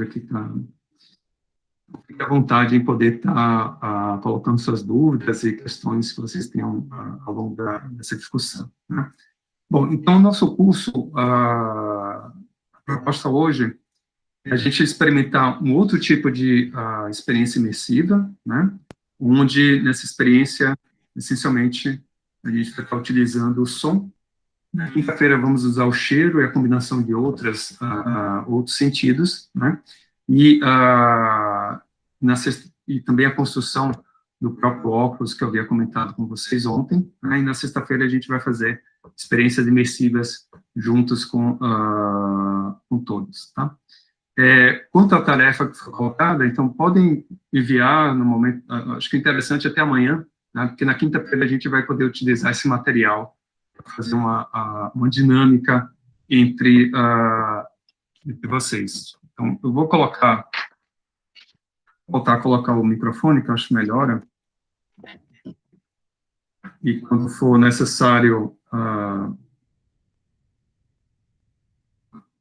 aqui está. Fique à vontade em poder estar colocando suas dúvidas e questões que vocês tenham ao longo dessa discussão, né? Bom, então, o nosso curso, a proposta hoje é a gente experimentar um outro tipo de experiência imersiva, né? Onde, nessa experiência, essencialmente, a gente vai estar utilizando o som. Na quinta-feira, vamos usar o cheiro e a combinação de outros sentidos, né? E, e também a construção do próprio óculos, que eu havia comentado com vocês ontem, né? E na sexta-feira a gente vai fazer experiências imersivas juntos com todos, tá? Quanto à tarefa que foi colocada, então, podem enviar no momento, acho que é interessante até amanhã, né? Porque na quinta-feira a gente vai poder utilizar esse material para fazer uma dinâmica entre vocês. Então, eu vou voltar a colocar o microfone, que eu acho melhor, e quando for necessário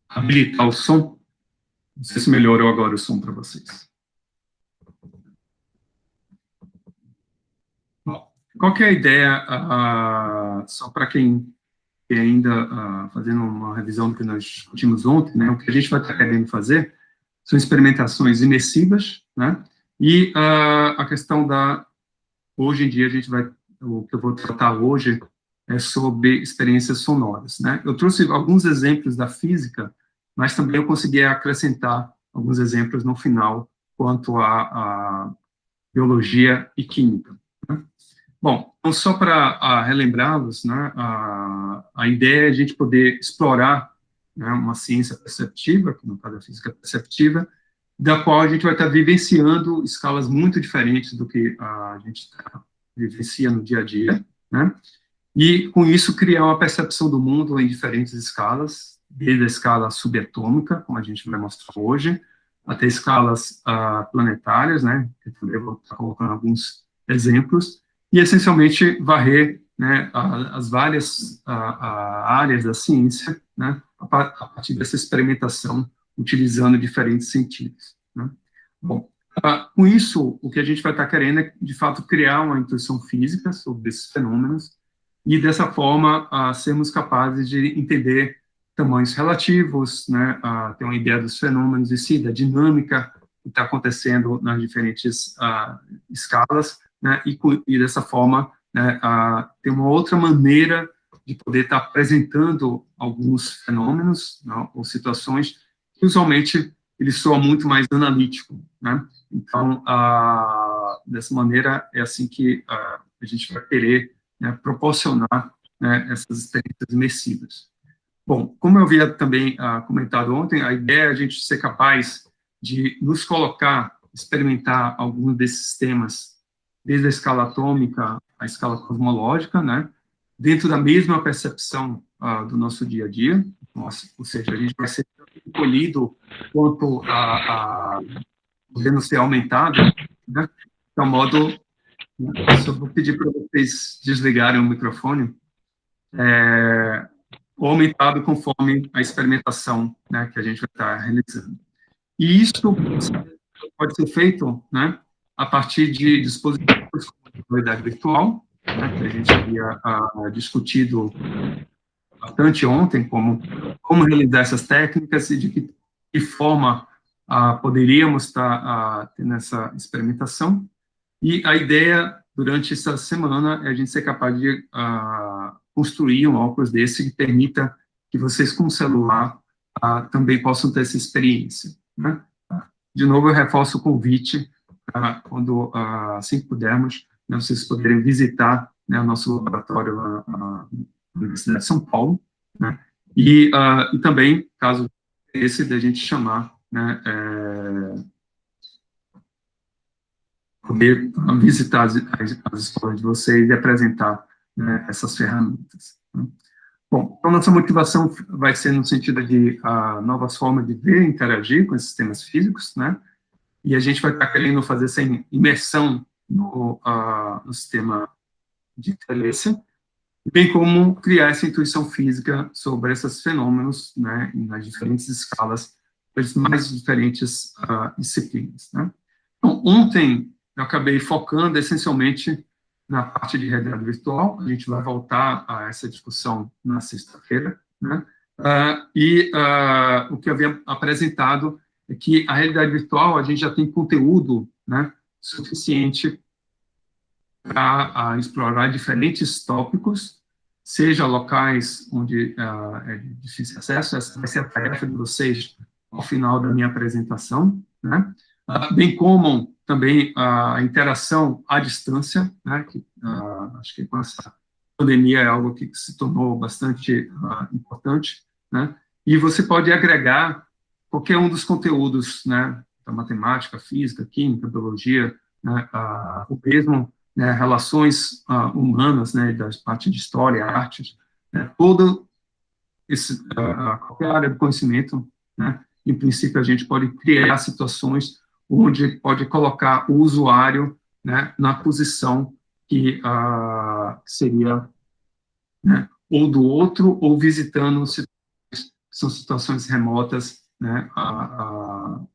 habilitar o som, não sei se melhorou agora o som para vocês. Bom, qual que é a ideia, só para quem ainda fazendo uma revisão do que nós discutimos ontem, né, o que a gente vai estar querendo fazer são experimentações imersivas, né, e a questão hoje em dia, o que eu vou tratar hoje é sobre experiências sonoras, né. Eu trouxe alguns exemplos da física, mas também eu consegui acrescentar alguns exemplos no final quanto à biologia e química, né. Bom, então, só para relembrá-los, né, a ideia é a gente poder explorar, né, uma ciência perceptiva, que no caso é a física perceptiva, da qual a gente vai estar vivenciando escalas muito diferentes do que a gente vivencia no dia a dia, né, e, com isso, criar uma percepção do mundo em diferentes escalas, desde a escala subatômica, como a gente vai mostrar hoje, até escalas planetárias, né, que também vou estar colocando alguns exemplos, e, essencialmente, varrer, né, as várias áreas da ciência, né, a partir dessa experimentação, utilizando diferentes sentidos, né. Bom, com isso, o que a gente vai estar querendo é, de fato, criar uma intuição física sobre esses fenômenos e, dessa forma, sermos capazes de entender tamanhos relativos, né, ter uma ideia dos fenômenos em si, da dinâmica que está acontecendo nas diferentes escalas, né, e dessa forma, né, ter uma outra maneira de poder estar apresentando alguns fenômenos, né, ou situações que, usualmente, ele soa muito mais analítico, né. Então, dessa maneira, é assim que a gente vai querer, né, proporcionar, né, essas experiências imersivas. Bom, como eu havia também comentado ontem, a ideia é a gente ser capaz de nos colocar, experimentar alguns desses temas, desde a escala atômica à escala cosmológica, né, dentro da mesma percepção do nosso dia a dia, ou seja, a gente vai ser encolhido quanto podendo ser aumentado, né, de um modo. Só vou pedir para vocês desligarem o microfone, ou aumentado conforme a experimentação, né, que a gente vai estar realizando. E isso pode ser feito, né, a partir de dispositivos de realidade virtual, né, que a gente havia discutido bastante ontem, como realizar essas técnicas e de que forma poderíamos estar tendo essa experimentação. E a ideia, durante essa semana, é a gente ser capaz de construir um óculos desse que permita que vocês, com o celular, também possam ter essa experiência, né? De novo, eu reforço o convite, quando, assim que pudermos, né, vocês poderem visitar, né, o nosso laboratório na Universidade de São Paulo, né? E também, caso esse, da gente chamar, né, poder visitar as escolas de vocês e apresentar, né, essas ferramentas, né? Bom, então nossa motivação vai ser no sentido de novas formas de ver e interagir com esses sistemas físicos, né? E a gente vai estar querendo fazer essa imersão no sistema de inteligência, bem como criar essa intuição física sobre esses fenômenos, né, nas diferentes escalas as mais diferentes disciplinas, né? Então, ontem eu acabei focando essencialmente na parte de realidade virtual. A gente vai voltar a essa discussão na sexta-feira, né? O que eu havia apresentado é que a realidade virtual, a gente já tem conteúdo, né, suficiente para explorar diferentes tópicos, seja locais onde é de difícil acesso. Essa vai ser a tarefa de vocês ao final da minha apresentação, né? Bem como também a interação à distância, né? Que, acho que com essa pandemia é algo que se tornou bastante importante, né? E você pode agregar qualquer um dos conteúdos, né? Da matemática, física, química, biologia, né? O mesmo, né, relações humanas, né, das partes de história, artes, né, todo qualquer área do conhecimento, né, em princípio a gente pode criar situações onde pode colocar o usuário, né, na posição que seria, né, ou do outro, ou visitando situações, são situações remotas, né,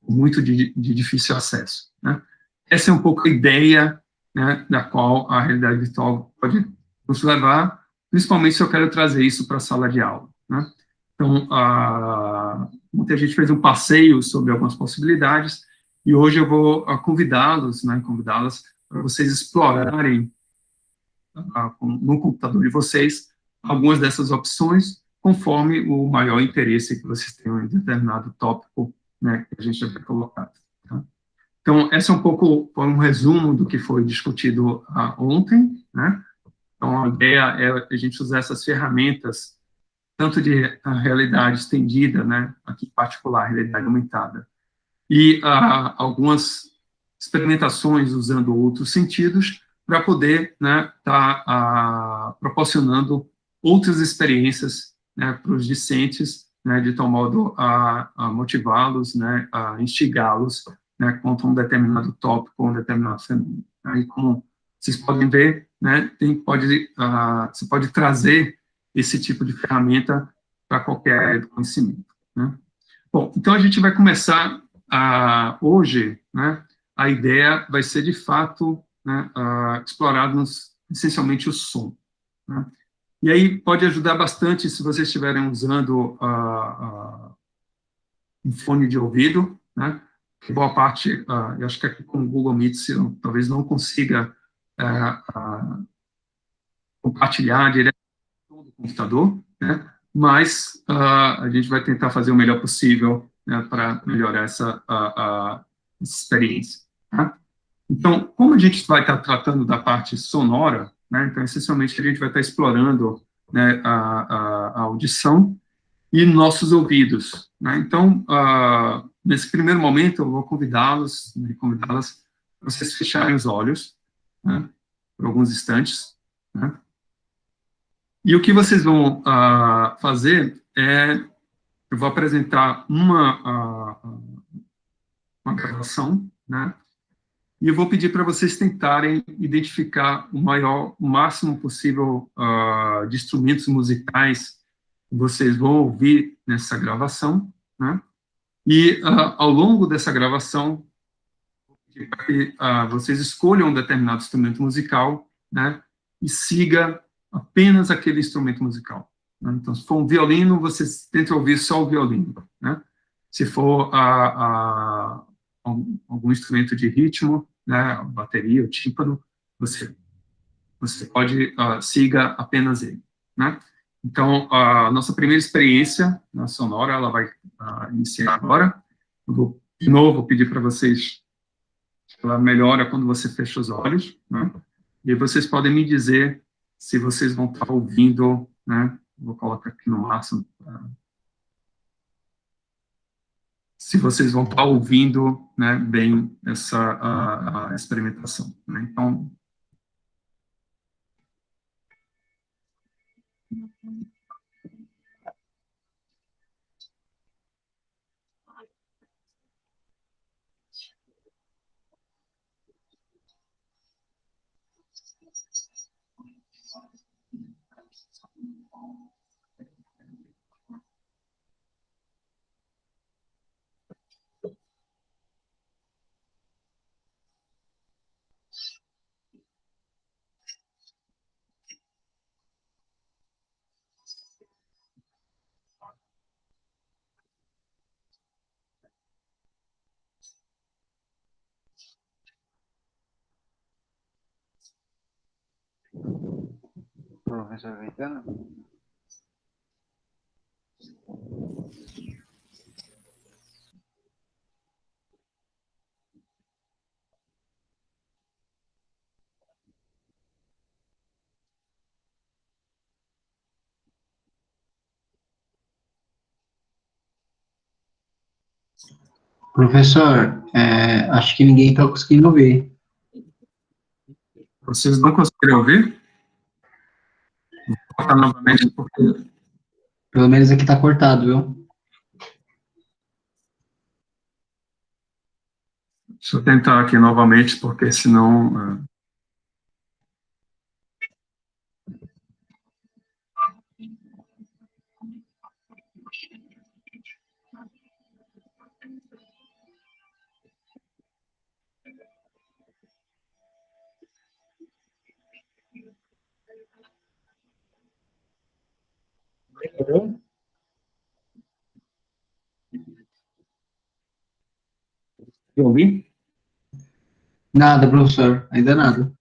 muito de difícil acesso, né. Essa é um pouco a ideia, né, da qual a realidade virtual pode nos levar, principalmente se eu quero trazer isso para a sala de aula, né. Então, muita gente fez um passeio sobre algumas possibilidades, e hoje eu vou convidá-los, né, convidá-las para vocês explorarem no computador de vocês algumas dessas opções, conforme o maior interesse que vocês tenham em determinado tópico, né, que a gente já vai colocar. Tá? Então, esse é um pouco um resumo do que foi discutido ontem, né? Então, a ideia é a gente usar essas ferramentas, tanto de realidade estendida, né, aqui em particular, realidade aumentada, e algumas experimentações usando outros sentidos para poder, né, proporcionando outras experiências, né, para os discentes, né, de tal modo a motivá-los, né, a instigá-los, né, contra um determinado tópico, um determinado fenômeno. Aí, como vocês podem ver, né, você pode trazer esse tipo de ferramenta para qualquer área do conhecimento, né? Bom, então a gente vai começar hoje, né, a ideia vai ser, de fato, né, explorarmos essencialmente o som, né? E aí pode ajudar bastante se vocês estiverem usando um fone de ouvido, né, que boa parte, eu acho que aqui com o Google Meet talvez não consiga compartilhar direto do computador, né, mas a gente vai tentar fazer o melhor possível, né, para melhorar essa experiência. Tá? Então, como a gente vai estar tratando da parte sonora, né, então, essencialmente, a gente vai estar explorando, né, a audição e nossos ouvidos, né? Então, nesse primeiro momento, eu vou convidá-los, né, convidá-las para vocês fecharem os olhos, né, por alguns instantes, né? E o que vocês vão fazer é, eu vou apresentar uma gravação, né? E eu vou pedir para vocês tentarem identificar o máximo possível de instrumentos musicais que vocês vão ouvir nessa gravação, né? E ao longo dessa gravação, vocês escolham um determinado instrumento musical, né? E siga apenas aquele instrumento musical, né? Então, se for um violino, vocês tentem ouvir só o violino, né? Se for algum instrumento de ritmo, né, a bateria, o tímpano, você pode siga apenas ele, né? Então, a nossa primeira experiência na sonora, ela vai iniciar agora. Eu vou, de novo, pedir para vocês, ela melhora quando você fecha os olhos, né? E aí vocês podem me dizer se vocês vão estar ouvindo, né? Vou colocar aqui no máximo, se vocês vão estar ouvindo, né, bem essa a experimentação, né? Então, professor Caetano. Professor, acho que ninguém está conseguindo ouvir. Vocês não conseguiram ouvir? Vou colocar novamente, porque... Pelo menos aqui está cortado, viu? Deixa eu tentar aqui novamente, porque senão... Eu ouvi? Nada, professor, ainda nada.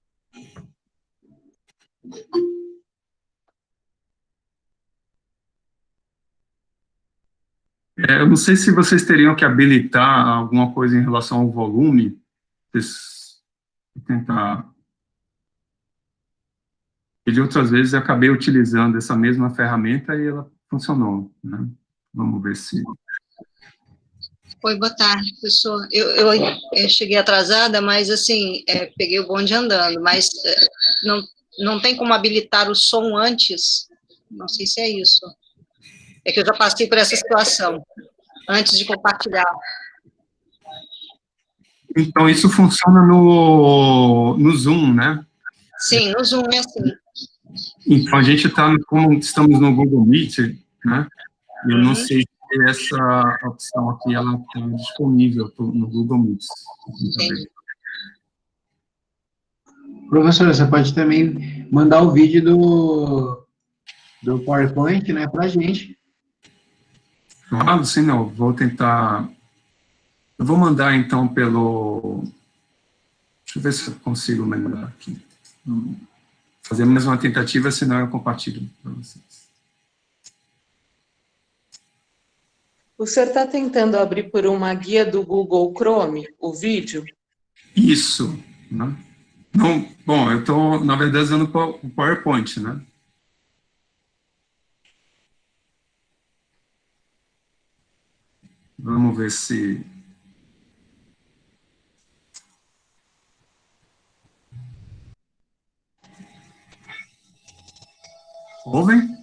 Eu não sei se vocês teriam que habilitar alguma coisa em relação ao volume. Vou tentar... E de outras vezes eu acabei utilizando essa mesma ferramenta e ela funcionou, né? Vamos ver se... Oi, boa tarde, professor. Eu cheguei atrasada, mas, assim, peguei o bonde andando, mas não tem como habilitar o som antes? Não sei se é isso. É que eu já passei por essa situação, antes de compartilhar. Então, isso funciona no Zoom, né? Sim, no Zoom é assim. Então, a gente está, como estamos no Google Meet, né? Eu não sei se essa opção aqui, ela está disponível no Google Meet. Sim. Professor, você pode também mandar o vídeo do PowerPoint, né, para a gente. Claro, sim, não. Vou tentar... Eu vou mandar, então, pelo... Deixa eu ver se eu consigo mandar aqui. Fazer mais uma tentativa, senão eu compartilho para vocês. O senhor está tentando abrir por uma guia do Google Chrome o Isso, né? Não, bom, eu estou, na verdade, usando o PowerPoint, né? Vamos ver se... Ouvem?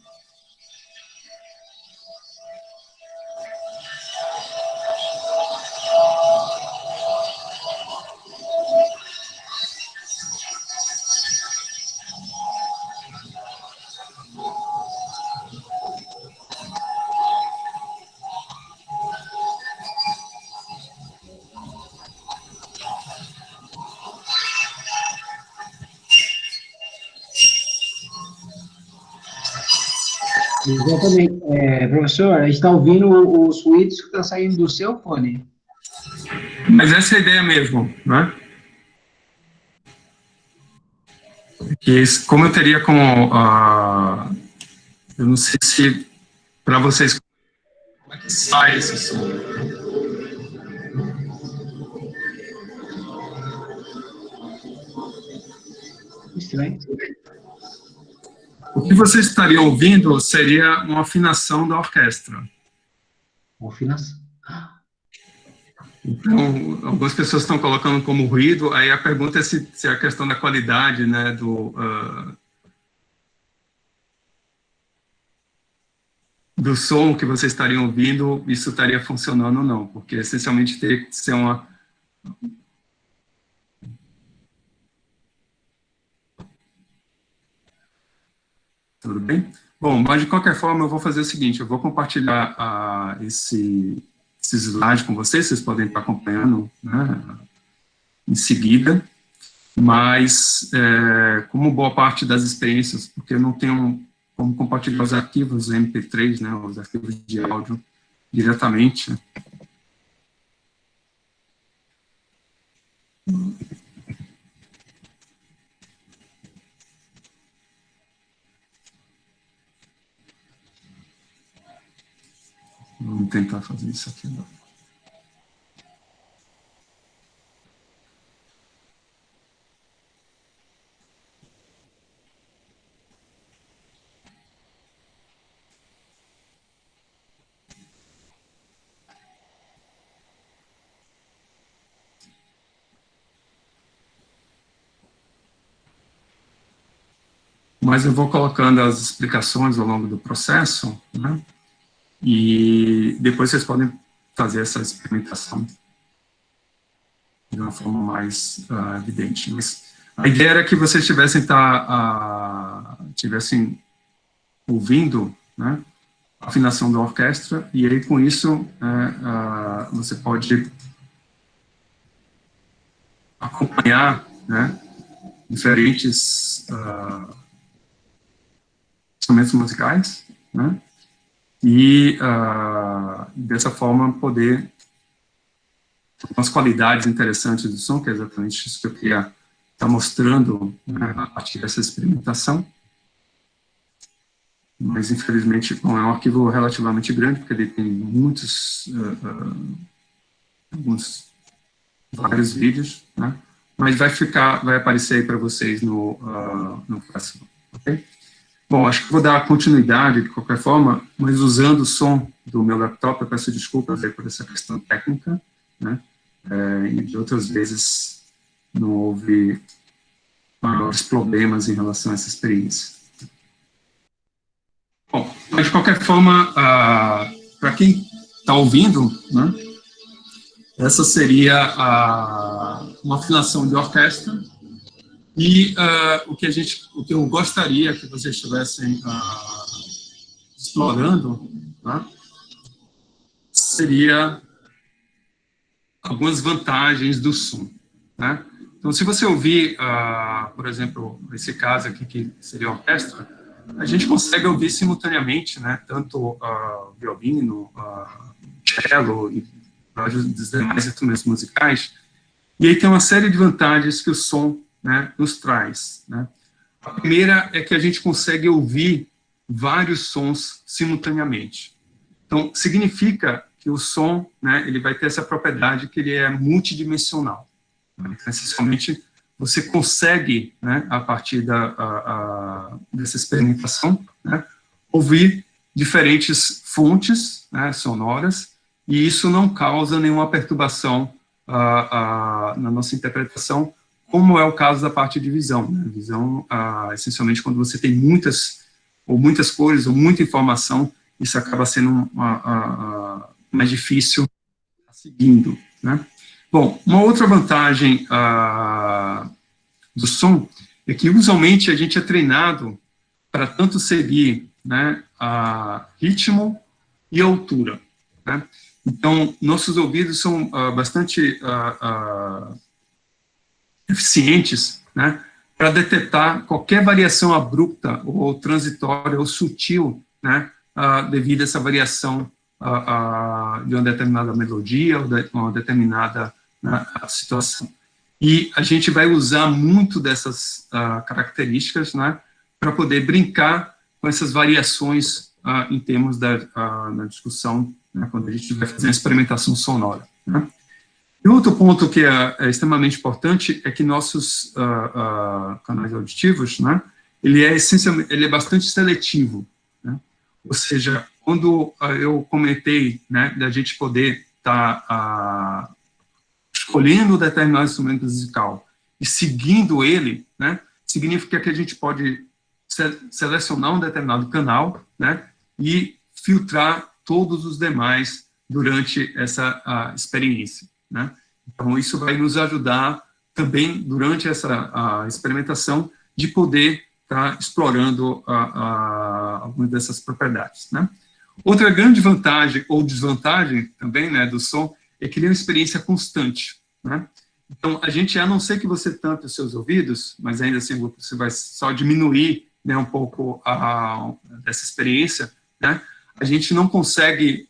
Exatamente. Professor, a gente está ouvindo os ruídos que estão saindo do seu fone. Mas essa é a ideia mesmo, né? Que como eu teria como... eu não sei se para vocês... Como é que sai esse som? Estranho. O que vocês estariam ouvindo seria uma afinação da orquestra. Afinação. Então, algumas pessoas estão colocando como ruído, aí a pergunta é se a questão da qualidade, né, do som que vocês estariam ouvindo, isso estaria funcionando ou não, porque essencialmente teria que ser uma... Tudo bem? Bom, mas de qualquer forma eu vou fazer o seguinte, eu vou compartilhar esse slide com vocês, vocês podem estar acompanhando, né, em seguida, mas como boa parte das experiências, porque eu não tenho como compartilhar os arquivos MP3, né, os arquivos de áudio diretamente. Vamos tentar fazer isso aqui agora. Mas eu vou colocando as explicações ao longo do processo, né? E depois vocês podem fazer essa experimentação de uma forma mais evidente. Mas a ideia era que vocês tivessem ouvindo, né, a afinação da orquestra, e aí com isso você pode acompanhar, né, diferentes instrumentos musicais, né, e dessa forma poder umas qualidades interessantes do som, que é exatamente isso que eu queria estar mostrando, né, a partir dessa experimentação. Mas, infelizmente, bom, é um arquivo relativamente grande, porque ele tem vários vídeos, né, mas vai aparecer aí para vocês no próximo, ok? Bom, acho que vou dar continuidade de qualquer forma, mas usando o som do meu laptop. Eu peço desculpas aí por essa questão técnica, né? E de outras vezes não houve maiores problemas em relação a essa experiência. Bom, mas de qualquer forma, para quem está ouvindo, né, essa seria uma afinação de orquestra. E o que eu gostaria que vocês estivessem explorando, né, seria algumas vantagens do som, né? Então, se você ouvir, por exemplo, esse caso aqui, que seria a orquestra, a gente consegue ouvir simultaneamente, né, tanto violino, cello e vários demais instrumentos musicais. E aí tem uma série de vantagens que o som, né, nos traz, né? A primeira é que a gente consegue ouvir vários sons simultaneamente. Então, significa que o som, né, ele vai ter essa propriedade que ele é multidimensional. Né? Então, essencialmente, você consegue, né, a partir dessa experimentação, né, ouvir diferentes fontes, né, sonoras, e isso não causa nenhuma perturbação na nossa interpretação, como é o caso da parte de visão, né? Visão, essencialmente, quando você tem muitas cores ou muita informação, isso acaba sendo mais difícil seguindo, né? Bom, uma outra vantagem do som é que, usualmente, a gente é treinado para tanto seguir, né, ritmo e altura, né? Então, nossos ouvidos são bastante eficientes, né, para detectar qualquer variação abrupta ou transitória ou sutil, né, devido a essa variação de uma determinada melodia ou de uma determinada, né, situação. E a gente vai usar muito dessas características, né, para poder brincar com essas variações em termos na discussão, né, quando a gente vai fazer a experimentação sonora, né. E outro ponto que é extremamente importante é que nossos canais auditivos, né, ele é bastante seletivo, né? Ou seja, quando eu comentei, né, da gente poder estar escolhendo um determinado instrumento musical e seguindo ele, né, significa que a gente pode selecionar um determinado canal, né, e filtrar todos os demais durante essa experiência, né? Então, isso vai nos ajudar também, durante essa experimentação, de poder estar explorando algumas dessas propriedades, né? Outra grande vantagem, ou desvantagem também, né, do som, é que ele é uma experiência constante, né? Então, a gente, a não ser que você tampe os seus ouvidos, mas ainda assim você vai só diminuir, né, um pouco dessa experiência, né? A gente não consegue,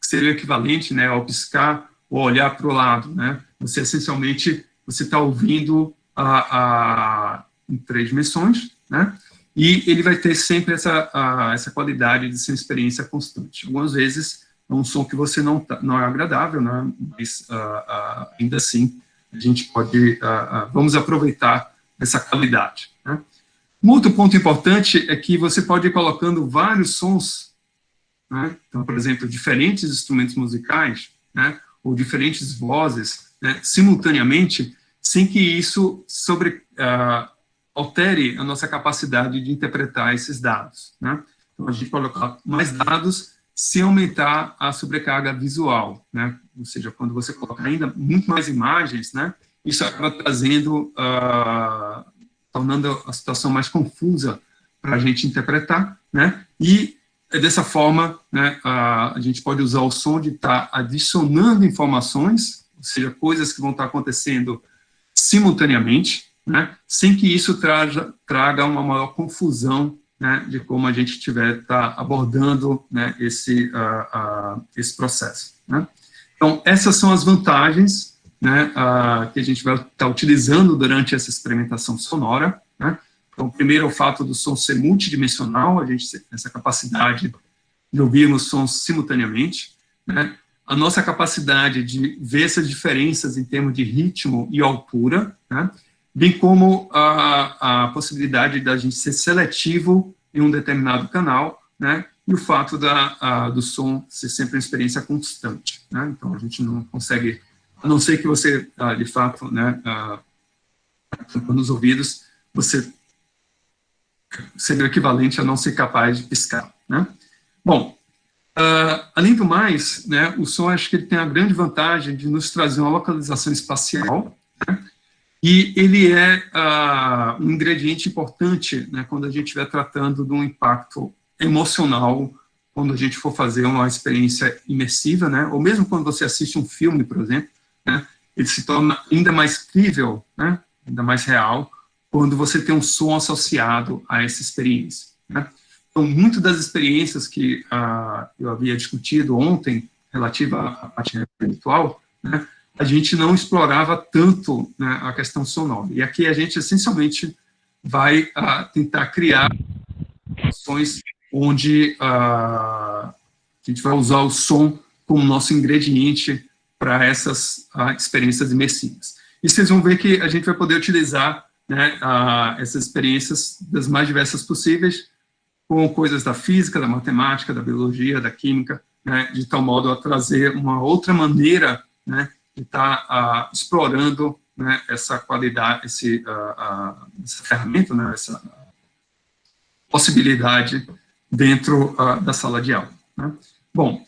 seria o equivalente, né, ao piscar ou olhar para o lado, né? Você, essencialmente, você está ouvindo em 3 dimensões, né? E ele vai ter sempre essa qualidade de ser uma experiência constante. Algumas vezes é um som que você não é agradável, né? Mas ainda assim a gente pode, vamos aproveitar essa qualidade, né? Um outro ponto importante é que você pode ir colocando vários sons, né? Então, por exemplo, diferentes instrumentos musicais, né? Ou diferentes vozes, né? Simultaneamente, sem que isso altere a nossa capacidade de interpretar esses dados, né? Então, a gente pode colocar mais dados sem aumentar a sobrecarga visual, né? Ou seja, quando você coloca ainda muito mais imagens, né? Isso acaba trazendo, tornando a situação mais confusa para a gente interpretar, né? E dessa forma, né, a gente pode usar o som de estar adicionando informações, ou seja, coisas que vão estar acontecendo simultaneamente, né, sem que isso traga uma maior confusão, né, de como a gente está abordando, né, esse processo, né. Então, essas são as vantagens, né, que a gente vai estar utilizando durante essa experimentação sonora, né. Então, primeiro é o fato do som ser multidimensional, a gente tem essa capacidade de ouvirmos sons simultaneamente, né? A nossa capacidade de ver essas diferenças em termos de ritmo e altura, né? Bem como a possibilidade da gente ser seletivo em um determinado canal, né? E o fato do som ser sempre uma experiência constante, né? Então, a gente não consegue, a não ser que você, de fato, né, nos ouvidos, você seria o equivalente a não ser capaz de piscar, né? Bom, além do mais, né, o som, acho que ele tem a grande vantagem de nos trazer uma localização espacial, né, e ele é um ingrediente importante, né, quando a gente estiver tratando de um impacto emocional, quando a gente for fazer uma experiência imersiva, né, ou mesmo quando você assiste um filme, por exemplo, né, ele se torna ainda mais crível, né, ainda mais real, quando você tem um som associado a essa experiência, né? Então, muitas das experiências que eu havia discutido ontem, relativa à parte virtual, né, a gente não explorava tanto, né, a questão sonora. E aqui a gente, essencialmente, vai tentar criar ações onde a gente vai usar o som como nosso ingrediente para essas experiências imersivas. E vocês vão ver que a gente vai poder utilizar, né, essas experiências das mais diversas possíveis, com coisas da física, da matemática, da biologia, da química, né, de tal modo a trazer uma outra maneira, né, de estar explorando, né, essa qualidade, essa ferramenta, né, essa possibilidade dentro da sala de aula, né. Bom,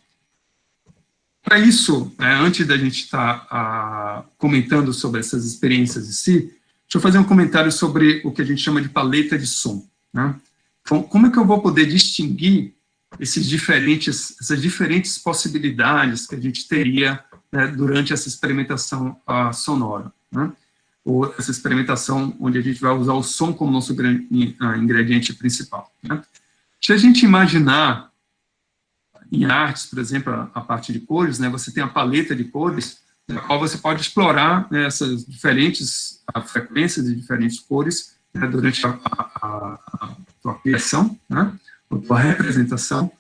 para isso, né, antes da gente estar comentando sobre essas experiências em si, deixa eu fazer um comentário sobre o que a gente chama de paleta de som, né? Então, como é que eu vou poder distinguir essas diferentes possibilidades que a gente teria, né, durante essa experimentação sonora, né? Ou essa experimentação onde a gente vai usar o som como nosso ingrediente principal, né? Se a gente imaginar em artes, por exemplo, a parte de cores, né, você tem a paleta de cores, na qual você pode explorar, né, essas diferentes frequências de diferentes cores, né, durante a tua criação, né, a tua representação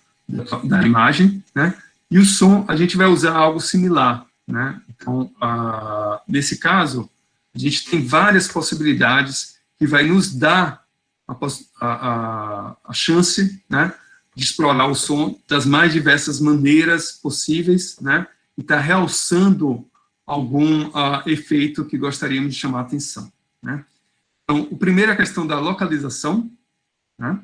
da imagem, né, e o som, a gente vai usar algo similar, né. Então, nesse caso, a gente tem várias possibilidades que vai nos dar a chance, né, de explorar o som das mais diversas maneiras possíveis, né, e está realçando algum efeito que gostaríamos de chamar a atenção, né. Então, o primeiro é a questão da localização, né.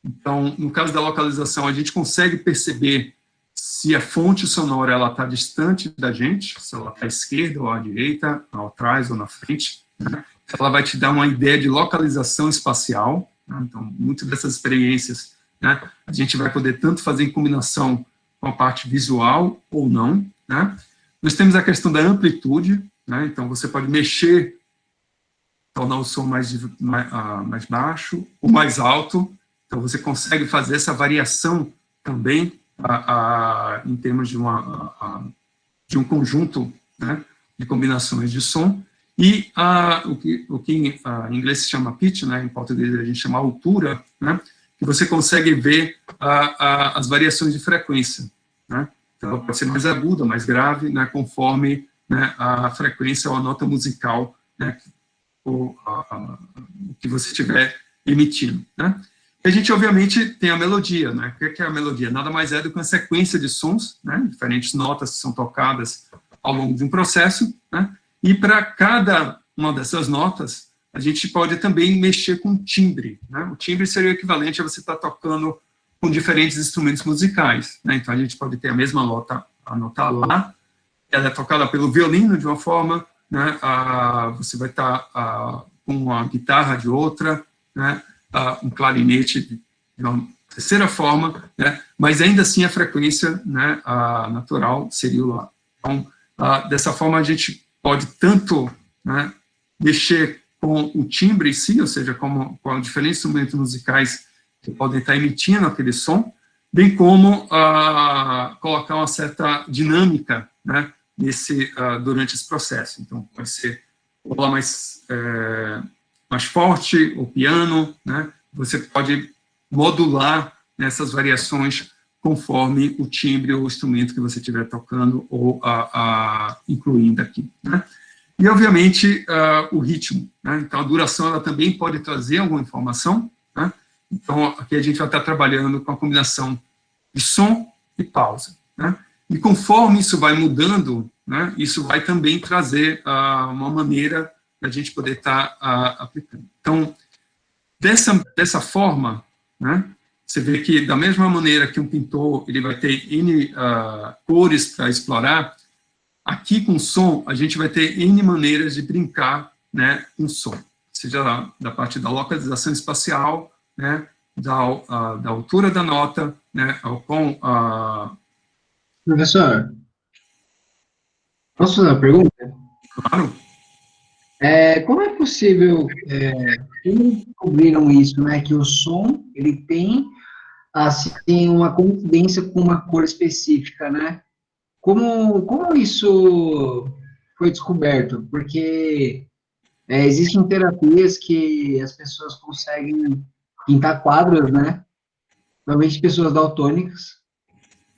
Então, no caso da localização, a gente consegue perceber se a fonte sonora está distante da gente, se ela está à esquerda ou à direita, atrás ou na frente, né. Ela vai te dar uma ideia de localização espacial, né. Então, muitas dessas experiências, né, a gente vai poder tanto fazer em combinação com a parte visual ou não, né. Nós temos a questão da amplitude, né, então você pode mexer, tornar o som mais baixo ou mais alto, então você consegue fazer essa variação também em termos de um conjunto, né, de combinações de som, e o que em inglês se chama pitch, né, em português a gente chama altura, né, que você consegue ver as variações de frequência, né. Então, ela pode ser mais aguda, mais grave, né, conforme, né, a frequência ou a nota musical, né, o que você estiver emitindo, né? E a gente, obviamente, tem a melodia, né? O que é a melodia? Nada mais é do que uma sequência de sons, né? Diferentes notas que são tocadas ao longo de um processo, né? E para cada uma dessas notas, a gente pode também mexer com timbre, né? O timbre seria o equivalente a você estar tocando com diferentes instrumentos musicais, né? Então, a gente pode ter a mesma nota, a nota Lá, ela é tocada pelo violino de uma forma, né? Você vai estar com uma guitarra de outra, né? Um clarinete de uma terceira forma, né? Mas ainda assim a frequência, né, natural seria o Lá. Então, dessa forma a gente pode tanto, né, mexer com o timbre em si, ou seja, com diferentes instrumentos musicais que podem estar emitindo aquele som, bem como colocar uma certa dinâmica, né, durante esse processo. Então, pode ser o Lá mais forte, o piano, né? Você pode modular nessas variações conforme o timbre ou o instrumento que você estiver tocando ou incluindo aqui, né? E, obviamente, o ritmo, né? Então, a duração, ela também pode trazer alguma informação, né? Então, aqui a gente vai estar trabalhando com a combinação de som e pausa, né? E conforme isso vai mudando, né, isso vai também trazer uma maneira a gente poder estar aplicando. Então, dessa forma, né, você vê que, da mesma maneira que um pintor ele vai ter N cores para explorar, aqui com som, a gente vai ter N maneiras de brincar, né, com som, seja da parte da localização espacial, né, da altura da nota, né, com Professor, posso fazer uma pergunta? Claro. Como é possível, como descobriram isso, né, que o som, ele tem, assim, uma coincidência com uma cor específica, né? Como isso foi descoberto? Porque existem terapias que as pessoas conseguem pintar quadros, né? Normalmente pessoas daltônicas,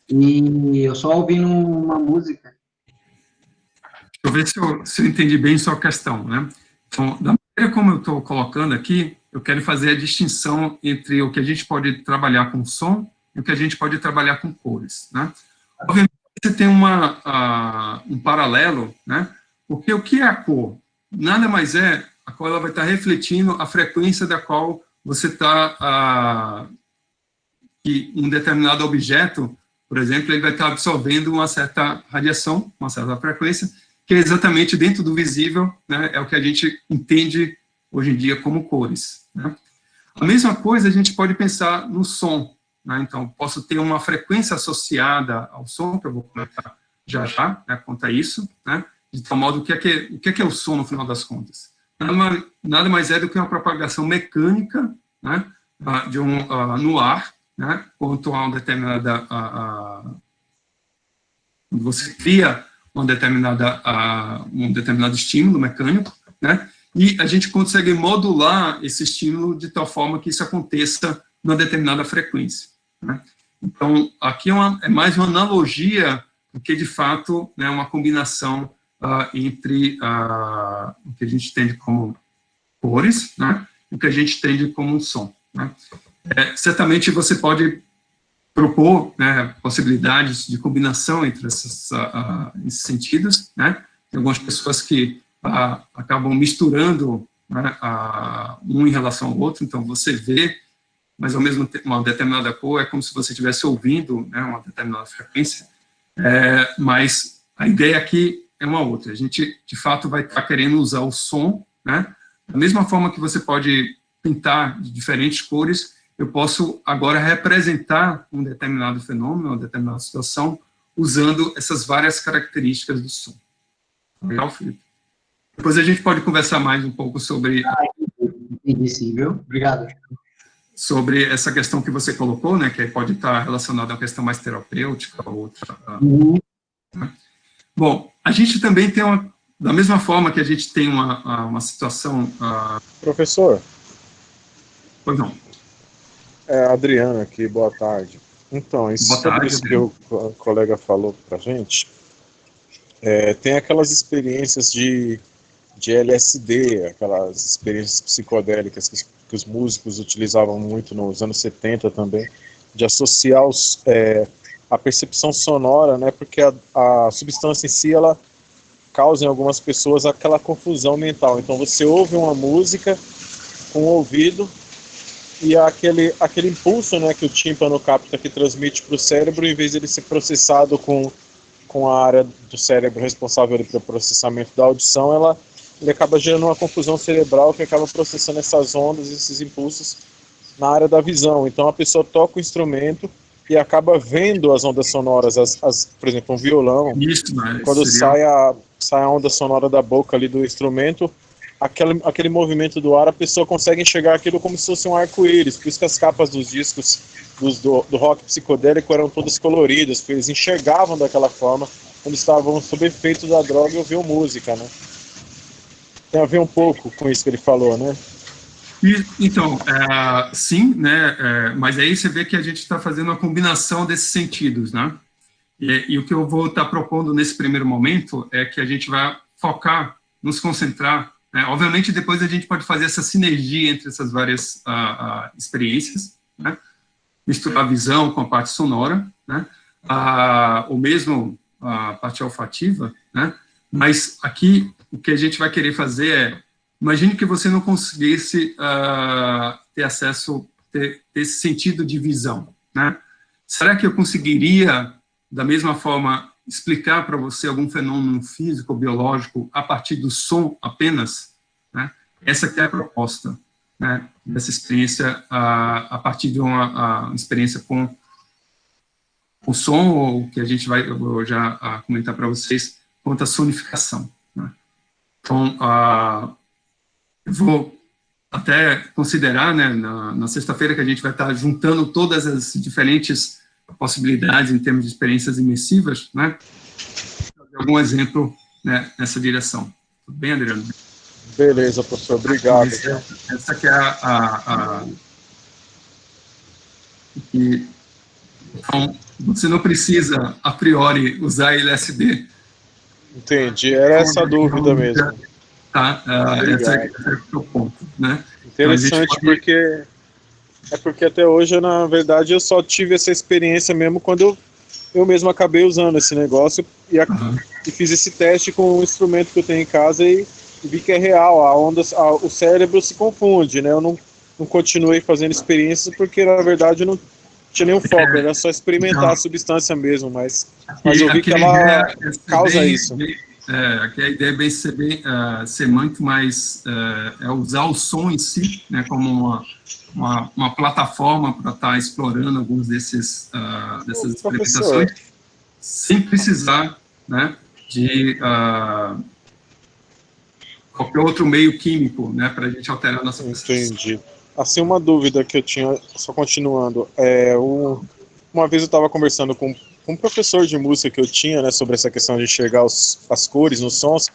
e eu só ouvindo uma música. Deixa eu ver se eu entendi bem sua questão, né? Então, da maneira como eu estou colocando aqui, eu quero fazer a distinção entre o que a gente pode trabalhar com som e o que a gente pode trabalhar com cores, né? Obviamente, você tem um paralelo, né? Porque o que é a cor? Nada mais é, a cor ela vai estar refletindo a frequência da qual você está, que um determinado objeto, por exemplo, ele vai estar absorvendo uma certa radiação, uma certa frequência, que é exatamente dentro do visível, né, é o que a gente entende hoje em dia como cores, né? A mesma coisa a gente pode pensar no som, né? Então, posso ter uma frequência associada ao som, que eu vou comentar já, né, quanto a isso, né? De tal modo, o que é o som no final das contas? Nada mais é do que uma propagação mecânica, né, no ar, né, quanto a uma determinada... você cria um determinado estímulo mecânico, né, e a gente consegue modular esse estímulo de tal forma que isso aconteça numa determinada frequência, né. Então, aqui é mais uma analogia do que, de fato, né, uma combinação entre o que a gente entende como cores, né, e o que a gente entende como um som, né. Certamente você pode propor, né, possibilidades de combinação entre esses sentidos, né. Tem algumas pessoas que acabam misturando, né, um em relação ao outro, então você vê, mas ao mesmo tempo uma determinada cor é como se você estivesse ouvindo, né, uma determinada frequência, mas a ideia aqui é uma outra. A gente, de fato, vai estar querendo usar o som, né, da mesma forma que você pode pintar de diferentes cores, eu posso agora representar um determinado fenômeno, uma determinada situação, usando essas várias características do som. Legal, Felipe? Depois a gente pode conversar mais um pouco sobre... Invisível. Obrigado. Sobre essa questão que você colocou, né, que pode estar relacionada a uma questão mais terapêutica, outra... Né? Bom, a gente também tem da mesma forma que a gente tem uma situação... Professor. Pois não. Adriana aqui, boa tarde. Então, Boa sobre tarde, isso que Adriano. o colega falou pra gente, tem aquelas experiências de LSD, aquelas experiências psicodélicas que os músicos utilizavam muito nos anos 70 também, de associar a percepção sonora, né, porque a substância em si, ela causa em algumas pessoas aquela confusão mental. Então você ouve uma música com o ouvido e aquele impulso, né, que o tímpano capta, que transmite para o cérebro, em vez de ele ser processado com a área do cérebro responsável pelo processamento da audição, ele acaba gerando uma confusão cerebral que acaba processando essas ondas, esses impulsos na área da visão. Então a pessoa toca o instrumento e acaba vendo as ondas sonoras, por exemplo, um violão, Isso, né? quando Seria sai a onda sonora da boca ali do instrumento, aquele movimento do ar, a pessoa consegue enxergar aquilo como se fosse um arco-íris. Por isso que as capas dos discos do rock psicodélico eram todas coloridas, porque eles enxergavam daquela forma quando estavam sob efeito da droga e ouviam música, né? Tem a ver um pouco com isso que ele falou, né? Então, sim, né, mas aí você vê que a gente está fazendo uma combinação desses sentidos, né? E o que eu vou estar propondo nesse primeiro momento é que a gente vai focar, nos concentrar, né? Obviamente depois a gente pode fazer essa sinergia entre essas várias experiências, né? Misturar a visão com a parte sonora, né? Ou mesmo a parte olfativa, né? Mas aqui o que a gente vai querer fazer imagine que você não conseguisse ter acesso, ter esse sentido de visão, né? Será que eu conseguiria, da mesma forma, explicar para você algum fenômeno físico, biológico, a partir do som apenas? Né? Essa que é a proposta, né, dessa experiência, a partir de uma experiência com o som, ou que eu vou já comentar para vocês, quanto à sonificação. Né? Então, eu vou até considerar, né, na sexta-feira, que a gente vai estar juntando todas as diferentes possibilidades em termos de experiências imersivas, né, algum exemplo, né, nessa direção. Tudo bem, Adriano? Beleza, professor, obrigado. Essa que é então, você não precisa, a priori, usar LSD. Entendi, era essa a dúvida mesmo. Tá? Esse é o ponto, né? Interessante, então, porque até hoje, na verdade, eu só tive essa experiência mesmo quando eu mesmo acabei usando esse negócio e fiz esse teste com o instrumento que eu tenho em casa e vi que é real, o cérebro se confunde, né? Eu não continuei fazendo experiências porque, na verdade, eu não tinha nenhum foco, era só experimentar a substância mesmo, mas eu vi que ela causa isso. Aqui a ideia é ser muito mais, usar o som em si, né, como uma plataforma para estar explorando alguns dessas experimentações, sem precisar, né, de qualquer outro meio químico, né, para a gente alterar a nossa percepção. Entendi. Assim, uma dúvida que eu tinha, só continuando, uma vez eu estava conversando com um professor de música que eu tinha, né, sobre essa questão de enxergar as cores nos sons,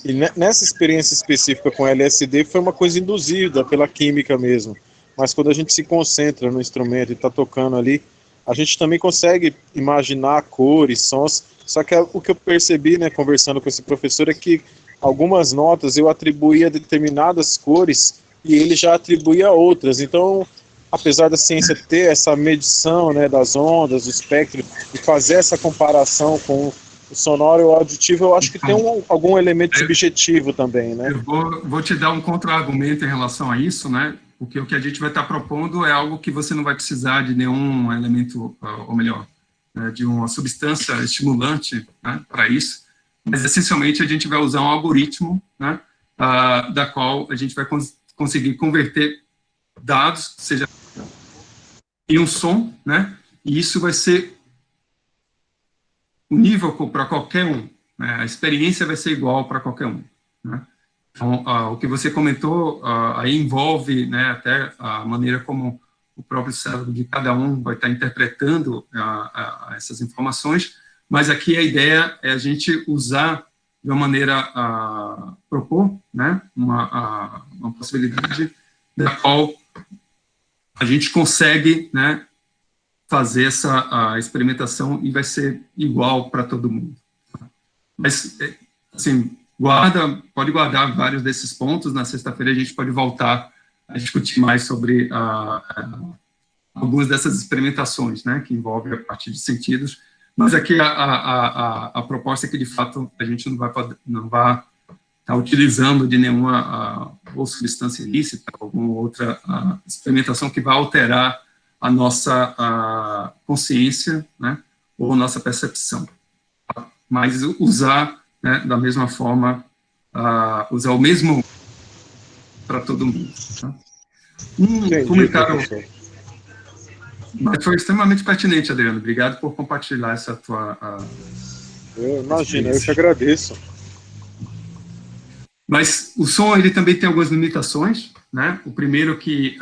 e nessa experiência específica com LSD foi uma coisa induzida pela química mesmo, mas quando a gente se concentra no instrumento e está tocando ali, a gente também consegue imaginar cores, sons, só que o que eu percebi, né, conversando com esse professor, é que algumas notas eu atribuía determinadas cores e ele já atribuía outras. Então, apesar da ciência ter essa medição, né, das ondas, do espectro, e fazer essa comparação com o sonoro e o auditivo, eu acho que tem algum elemento subjetivo também, né? Eu vou te dar um contra-argumento em relação a isso, né? Porque o que a gente vai estar propondo é algo que você não vai precisar de nenhum elemento, ou melhor, de uma substância estimulante, né, para isso, mas essencialmente a gente vai usar um algoritmo, né, da qual a gente vai conseguir converter dados, seja em um som, né, e isso vai ser unívoco para qualquer um, né, a experiência vai ser igual para qualquer um, né. Então, o que você comentou aí envolve, né, até a maneira como o próprio cérebro de cada um vai estar interpretando essas informações, mas aqui a ideia é a gente usar de uma maneira propor, né, uma possibilidade da qual a gente consegue, né, fazer essa experimentação e vai ser igual para todo mundo. Mas, assim, pode guardar vários desses pontos. Na sexta-feira a gente pode voltar a discutir mais sobre algumas dessas experimentações, né, que envolvem a partir de sentidos. Mas aqui a proposta é que, de fato, a gente não vai estar utilizando de nenhuma ou substância ilícita, alguma outra experimentação que vai alterar a nossa consciência, né, ou a nossa percepção. Mas usar, né, da mesma forma, usar o mesmo para todo mundo. Tá? Comentário... Mas foi extremamente pertinente, Adriano. Obrigado por compartilhar essa tua... Eu imagino, eu te agradeço. Mas o som, ele também tem algumas limitações, né? O primeiro que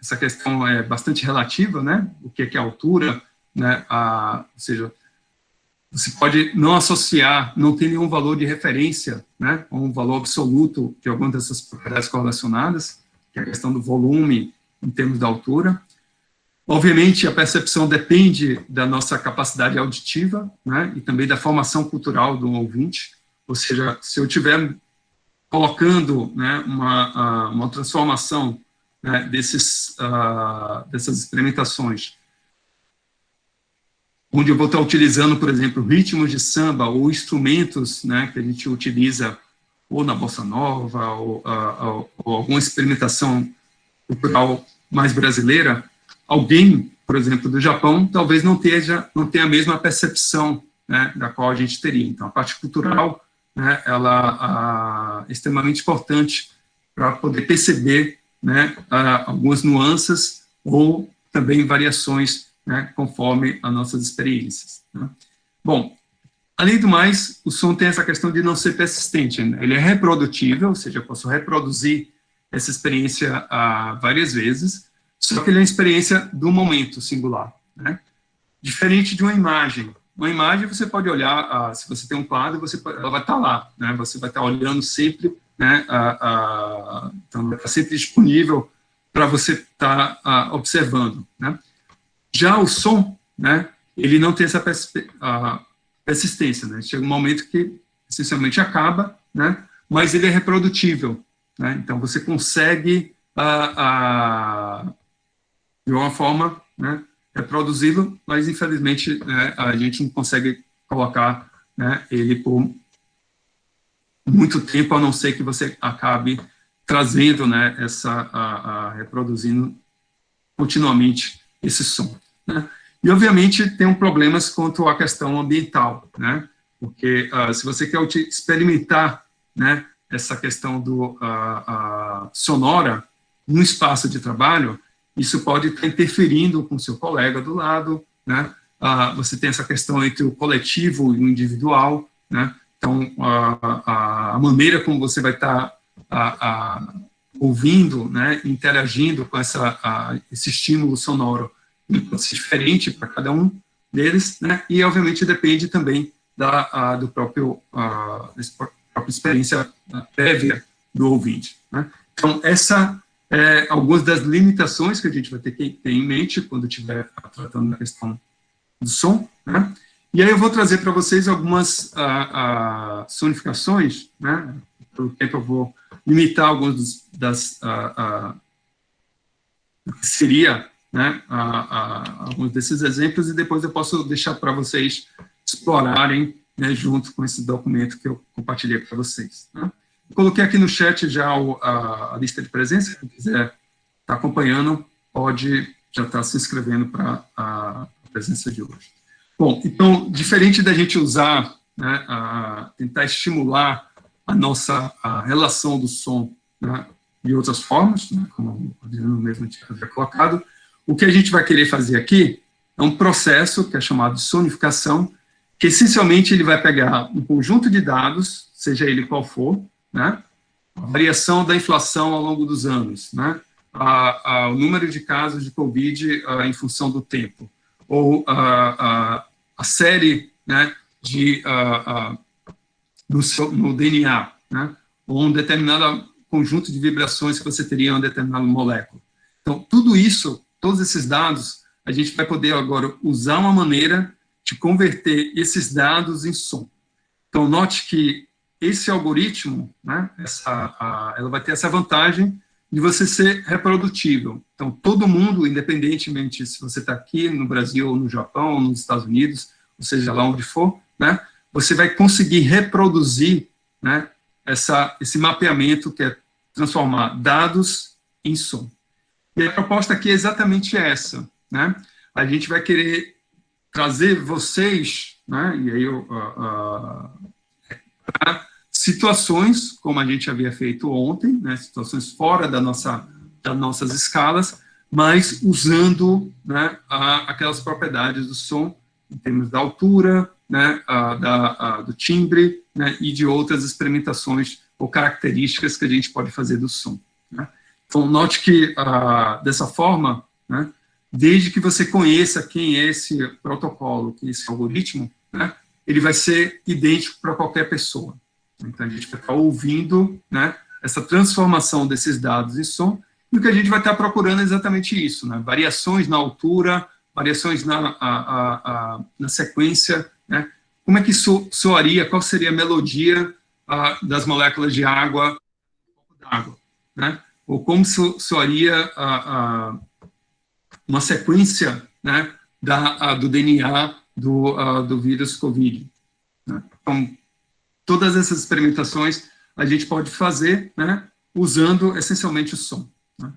essa questão é bastante relativa, né? O que é altura, né? Ou seja, você pode não associar, não ter nenhum valor de referência, né? Ou um valor absoluto de algumas dessas propriedades correlacionadas, que é a questão do volume em termos da altura. Obviamente, a percepção depende da nossa capacidade auditiva, né? E também da formação cultural do ouvinte. Ou seja, se eu estiver colocando, né, uma transformação, né, dessas experimentações, onde eu vou estar utilizando, por exemplo, ritmos de samba ou instrumentos, né, que a gente utiliza ou na bossa nova ou alguma experimentação cultural mais brasileira, alguém, por exemplo, do Japão, talvez não tenha a mesma percepção, né, da qual a gente teria. Então, a parte cultural, né, ela é extremamente importante para poder perceber, né, algumas nuances ou também variações, né, conforme as nossas experiências. Né. Bom, além do mais, o som tem essa questão de não ser persistente. Né? Ele é reprodutível, ou seja, eu posso reproduzir essa experiência várias vezes, só que ele é uma experiência do momento singular. Né? Diferente de uma imagem. Uma imagem você pode olhar, se você tem um quadro, ela vai estar lá, né? Você vai estar olhando sempre, né? Então, vai estar sempre disponível para você estar observando. Né? Já o som, né? Ele não tem essa persistência. Né? Chega um momento que, essencialmente, acaba, né? Mas ele é reprodutível. Né? Então, você consegue, de uma forma, né, reproduzi-lo, mas, infelizmente, né, a gente não consegue colocar, né, ele por muito tempo, a não ser que você acabe trazendo, né, reproduzindo continuamente esse som. Né? E, obviamente, tem problemas quanto à questão ambiental, né? Porque se você quer experimentar, né, essa questão sonora no espaço de trabalho, isso pode estar interferindo com o seu colega do lado, né? Você tem essa questão entre o coletivo e o individual, né? Então, a maneira como você vai estar ouvindo, né, interagindo com esse estímulo sonoro pode ser diferente para cada um deles, né? E, obviamente, depende também da própria experiência prévia do ouvinte. Né? Então, algumas das limitações que a gente vai ter que ter em mente quando estiver tratando da questão do som, né? E aí eu vou trazer para vocês algumas sonificações, né? Pelo tempo eu vou limitar alguns que seria, né, alguns desses exemplos, e depois eu posso deixar para vocês explorarem, né, junto com esse documento que eu compartilhei para vocês. Né? Coloquei aqui no chat já a lista de presença. Quem quiser estar acompanhando, pode já estar se inscrevendo para a presença de hoje. Bom, então, diferente da gente usar, né, tentar estimular a nossa relação do som, né, de outras formas, né, como o Adriano mesmo tinha colocado, o que a gente vai querer fazer aqui é um processo que é chamado de sonificação, que essencialmente ele vai pegar um conjunto de dados, seja ele qual for, né, a variação da inflação ao longo dos anos, né, o número de casos de Covid em função do tempo, ou a série, né, no DNA, né, ou um determinado conjunto de vibrações que você teria em uma determinada molécula. Então, tudo isso, todos esses dados, a gente vai poder agora usar uma maneira de converter esses dados em som. Então, note que esse algoritmo, né, ela vai ter essa vantagem de você ser reprodutível. Então, todo mundo, independentemente se você está aqui no Brasil, ou no Japão, ou nos Estados Unidos, ou seja, lá onde for, né, você vai conseguir reproduzir, né, esse mapeamento que é transformar dados em som. E a proposta aqui é exatamente essa, né? A gente vai querer trazer vocês, né, e aí para situações, como a gente havia feito ontem, né, situações fora das nossas escalas, mas usando, né, aquelas propriedades do som, em termos da altura, né, do timbre, né, e de outras experimentações ou características que a gente pode fazer do som. Né. Então, note que, dessa forma, né, desde que você conheça quem é esse protocolo, quem é esse algoritmo, né, ele vai ser idêntico para qualquer pessoa. Então, a gente vai estar ouvindo, né, essa transformação desses dados em som, e o que a gente vai estar procurando é exatamente isso, né, variações na altura, variações na sequência, né, como é que soaria, qual seria a melodia das moléculas de água, né, ou como soaria uma sequência, né, do DNA do vírus COVID. Né. Então, todas essas experimentações a gente pode fazer, né, usando essencialmente o som. Né.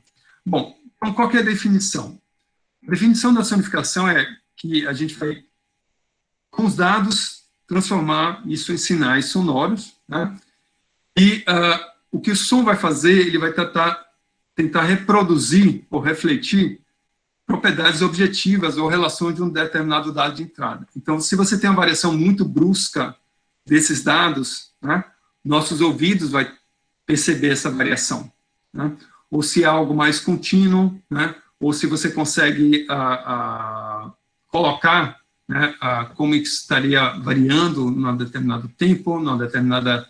Bom, então qual que é a definição? A definição da sonificação é que a gente vai, com os dados, transformar isso em sinais sonoros, né, e o que o som vai fazer, ele vai tentar reproduzir ou refletir propriedades objetivas ou relações de um determinado dado de entrada. Então, se você tem uma variação muito brusca desses dados, né, nossos ouvidos vão perceber essa variação. Né, ou se é algo mais contínuo, né, ou se você consegue colocar, né, como isso estaria variando num determinado tempo, numa determinada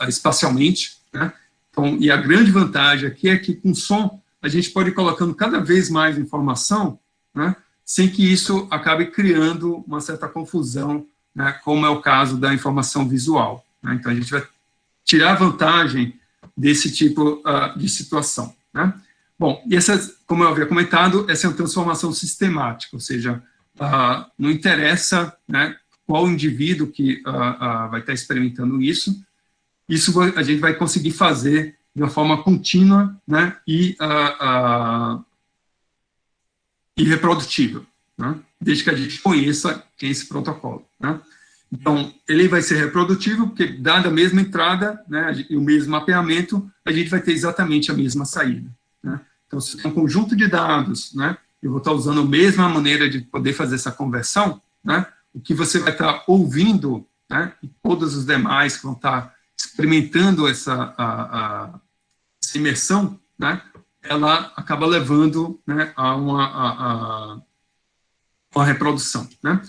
espacialmente. Né. Então, e a grande vantagem aqui é que com som a gente pode ir colocando cada vez mais informação, né, sem que isso acabe criando uma certa confusão, né, como é o caso da informação visual. Né. Então, a gente vai tirar vantagem desse tipo de situação. Né. Bom, e essa, como eu havia comentado, essa é uma transformação sistemática, ou seja, não interessa, né, qual indivíduo que vai estar experimentando isso a gente vai conseguir fazer de uma forma contínua, né, e reprodutível, né, desde que a gente conheça quem é esse protocolo. Né. Então, ele vai ser reprodutível, porque, dada a mesma entrada, né, e o mesmo mapeamento, a gente vai ter exatamente a mesma saída. Né. Então, se tem um conjunto de dados, né, eu vou estar usando a mesma maneira de poder fazer essa conversão, né, o que você vai estar ouvindo, né, e todos os demais que vão estar experimentando essa imersão, né, ela acaba levando, né, a uma reprodução. Né.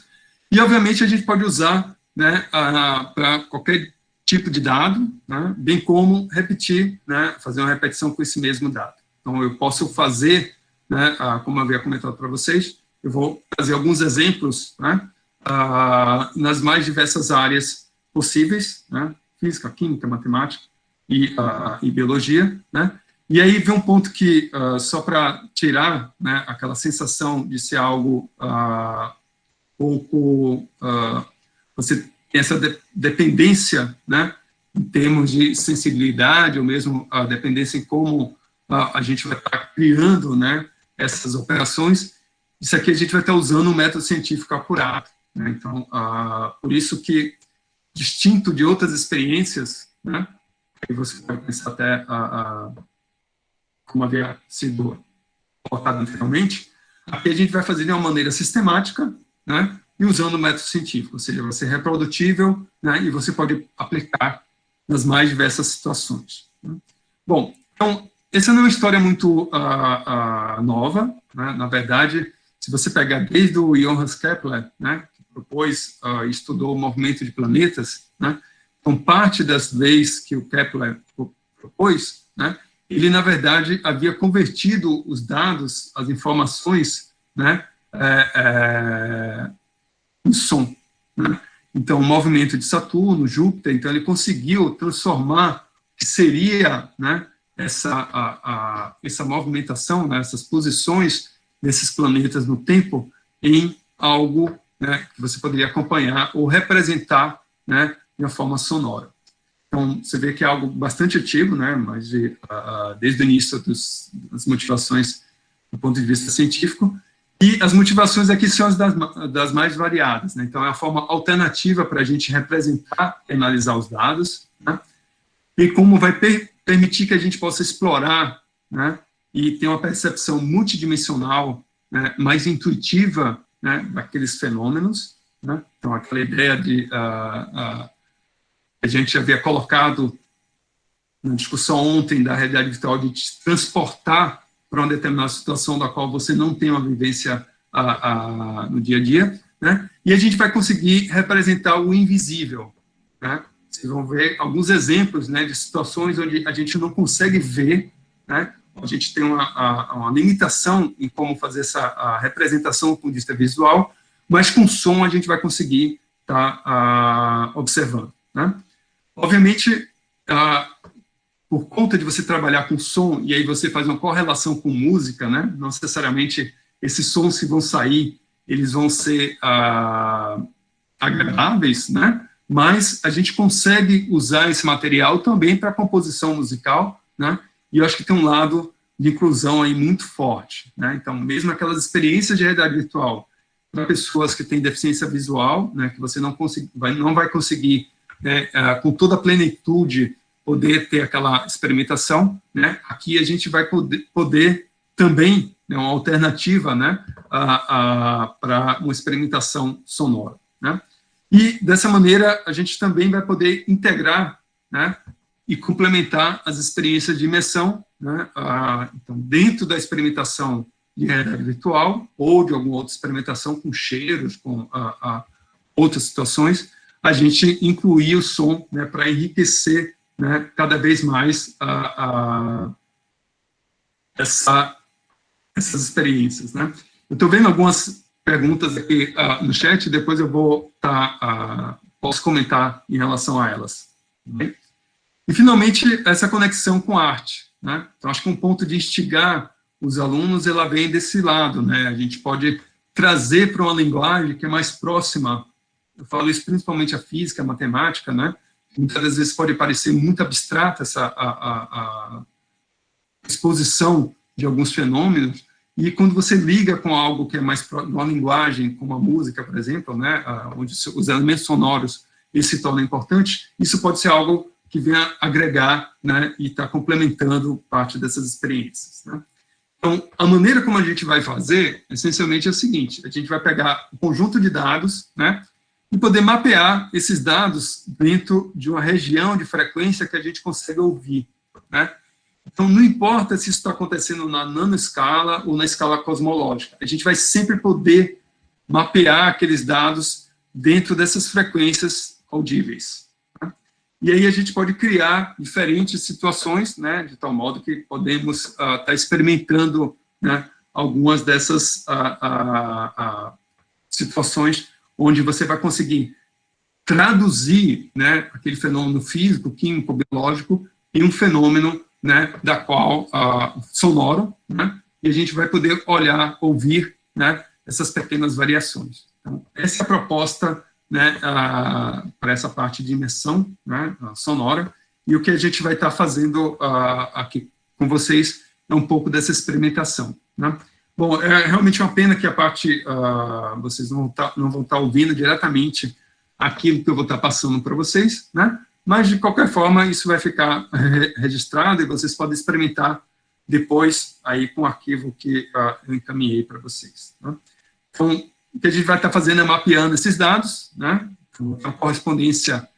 E, obviamente, a gente pode usar, né, para qualquer tipo de dado, né, bem como repetir, né, fazer uma repetição com esse mesmo dado. Então, eu posso fazer, né, como eu havia comentado para vocês, eu vou fazer alguns exemplos, né, nas mais diversas áreas possíveis, né, física, química, matemática e biologia, né, e aí vem um ponto que, só para tirar, né, aquela sensação de ser algo pouco, você tem essa dependência, né, em termos de sensibilidade, ou mesmo a dependência em como a gente vai estar criando, né, essas operações, isso aqui a gente vai estar usando um método científico apurado. Né, então, por isso que, distinto de outras experiências, né, que você pode pensar até como havia sido colocado anteriormente, aqui a gente vai fazer de uma maneira sistemática, né, e usando o método científico, ou seja, vai ser reprodutível, né, e você pode aplicar nas mais diversas situações. Né. Bom, então, essa não é uma história muito nova, né, na verdade, se você pegar desde o Johannes Kepler, né, que propôs e estudou o movimento de planetas, né, então parte das leis que o Kepler propôs, né, ele, na verdade, havia convertido os dados, as informações, né, o som, né? Então, o movimento de Saturno, Júpiter, então ele conseguiu transformar o que seria, né, essa movimentação, né, essas posições desses planetas no tempo em algo, né, que você poderia acompanhar ou representar, né, de uma forma sonora. Então, você vê que é algo bastante ativo, né, mas desde o início das motivações do ponto de vista científico. E as motivações aqui são as das mais variadas, né? Então, é uma forma alternativa para a gente representar e analisar os dados, né? E como vai permitir que a gente possa explorar, né, e ter uma percepção multidimensional, né, mais intuitiva, né, daqueles fenômenos, né? Então, aquela ideia de a gente havia colocado na discussão ontem da realidade virtual de te transportar para uma determinada situação da qual você não tem uma vivência no dia a dia, né? E a gente vai conseguir representar o invisível, né? Vocês vão ver alguns exemplos, né, de situações onde a gente não consegue ver, né? A gente tem uma limitação em como fazer a representação do ponto de vista visual, mas com som a gente vai conseguir estar observando, né? Obviamente, por conta de você trabalhar com som, e aí você faz uma correlação com música, né? Não necessariamente esses sons que vão sair, eles vão ser agradáveis, né? Mas a gente consegue usar esse material também para composição musical, né? E eu acho que tem um lado de inclusão aí muito forte, né? Então, mesmo aquelas experiências de realidade virtual para pessoas que têm deficiência visual, né? Que você não vai conseguir, né, com toda a plenitude, poder ter aquela experimentação, né? Aqui a gente vai poder também, né, uma alternativa, né, para uma experimentação sonora, né? E, dessa maneira, a gente também vai poder integrar, né, e complementar as experiências de imersão, né? Então, dentro da experimentação de realidade virtual ou de alguma outra experimentação com cheiros, com outras situações, a gente incluir o som, né, para enriquecer, né, cada vez mais essas experiências, né? Eu estou vendo algumas perguntas aqui no chat, depois eu vou posso comentar em relação a elas. Bem? E, finalmente, essa conexão com a arte, né? Então, acho que um ponto de instigar os alunos, ela vem desse lado, né? A gente pode trazer para uma linguagem que é mais próxima, eu falo isso principalmente a física, a matemática, né? Muitas das vezes pode parecer muito abstrata a exposição de alguns fenômenos, e quando você liga com algo que é mais uma linguagem, como a música, por exemplo, né, onde os elementos sonoros eles se tornam importantes, isso pode ser algo que venha agregar, né, e está complementando parte dessas experiências, né? Então, a maneira como a gente vai fazer, essencialmente, é o seguinte: a gente vai pegar um conjunto de dados, né, e poder mapear esses dados dentro de uma região de frequência que a gente consegue ouvir, né? Então, não importa se isso está acontecendo na nanoescala ou na escala cosmológica, a gente vai sempre poder mapear aqueles dados dentro dessas frequências audíveis, né? E aí a gente pode criar diferentes situações, né, de tal modo que podemos estar experimentando, né, algumas dessas situações onde você vai conseguir traduzir, né, aquele fenômeno físico, químico, biológico, em um fenômeno, né, da qual sonoro, né, e a gente vai poder olhar, ouvir, né, essas pequenas variações. Então, essa é a proposta, né, para essa parte de imersão, né, sonora, e o que a gente vai estar fazendo aqui com vocês é um pouco dessa experimentação, né? Bom, é realmente uma pena que a parte, vocês não vão estar ouvindo diretamente aquilo que eu vou estar passando para vocês, né? Mas, de qualquer forma, isso vai ficar registrado e vocês podem experimentar depois aí com o arquivo que eu encaminhei para vocês, né? Então, o que a gente vai estar fazendo é mapeando esses dados, né? Então, a correspondência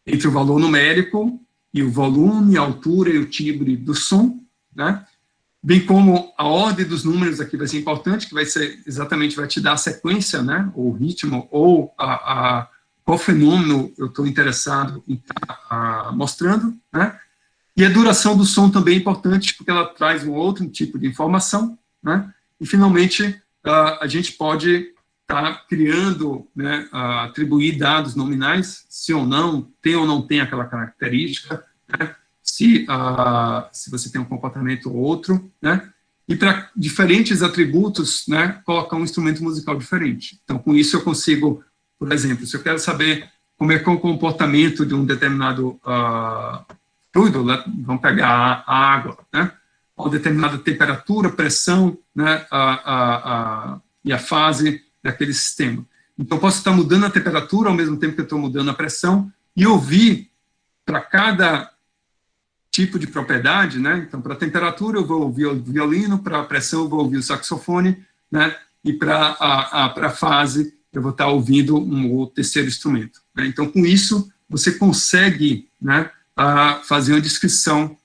entre o valor numérico e o volume, a altura e o timbre do som, né? Bem como a ordem dos números aqui vai ser importante, que vai ser exatamente, vai te dar a sequência, né, ou o ritmo, ou qual fenômeno eu estou interessado em estar mostrando, né? E a duração do som também é importante, porque ela traz um outro tipo de informação, né? E, finalmente, a gente pode estar criando, né, atribuir dados nominais, se ou não tem aquela característica, né, se você tem um comportamento ou outro, né, e para diferentes atributos, né, colocar um instrumento musical diferente. Então, com isso eu consigo, por exemplo, se eu quero saber como é que é o comportamento de um determinado fluido, né, vamos pegar a água, né, uma determinada temperatura, pressão, né, e a fase daquele sistema. Então, eu posso estar mudando a temperatura ao mesmo tempo que eu estou mudando a pressão e ouvir para cada tipo de propriedade, né? Então, para a temperatura eu vou ouvir o violino, para a pressão eu vou ouvir o saxofone, né? E para a fase eu vou estar ouvindo o terceiro instrumento, né? Então, com isso, você consegue, né, fazer uma descrição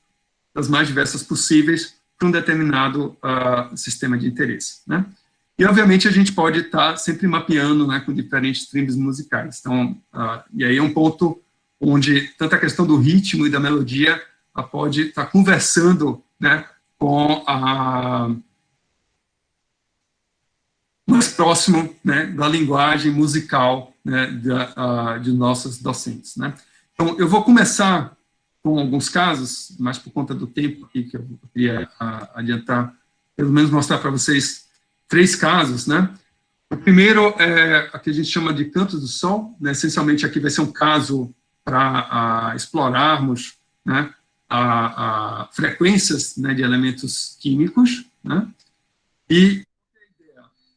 das mais diversas possíveis para um determinado sistema de interesse, né? E, obviamente, a gente pode estar sempre mapeando, né, com diferentes timbres musicais. Então, e aí é um ponto onde tanto a questão do ritmo e da melodia pode estar conversando, né, com mais próximo, né, da linguagem musical, né, de nossos docentes, né. Então, eu vou começar com alguns casos, mas por conta do tempo aqui que eu queria adiantar, pelo menos mostrar para vocês 3 casos, né. O primeiro é o que a gente chama de cantos do sol, né, essencialmente aqui vai ser um caso para explorarmos, né, frequências, né, de elementos químicos, né, e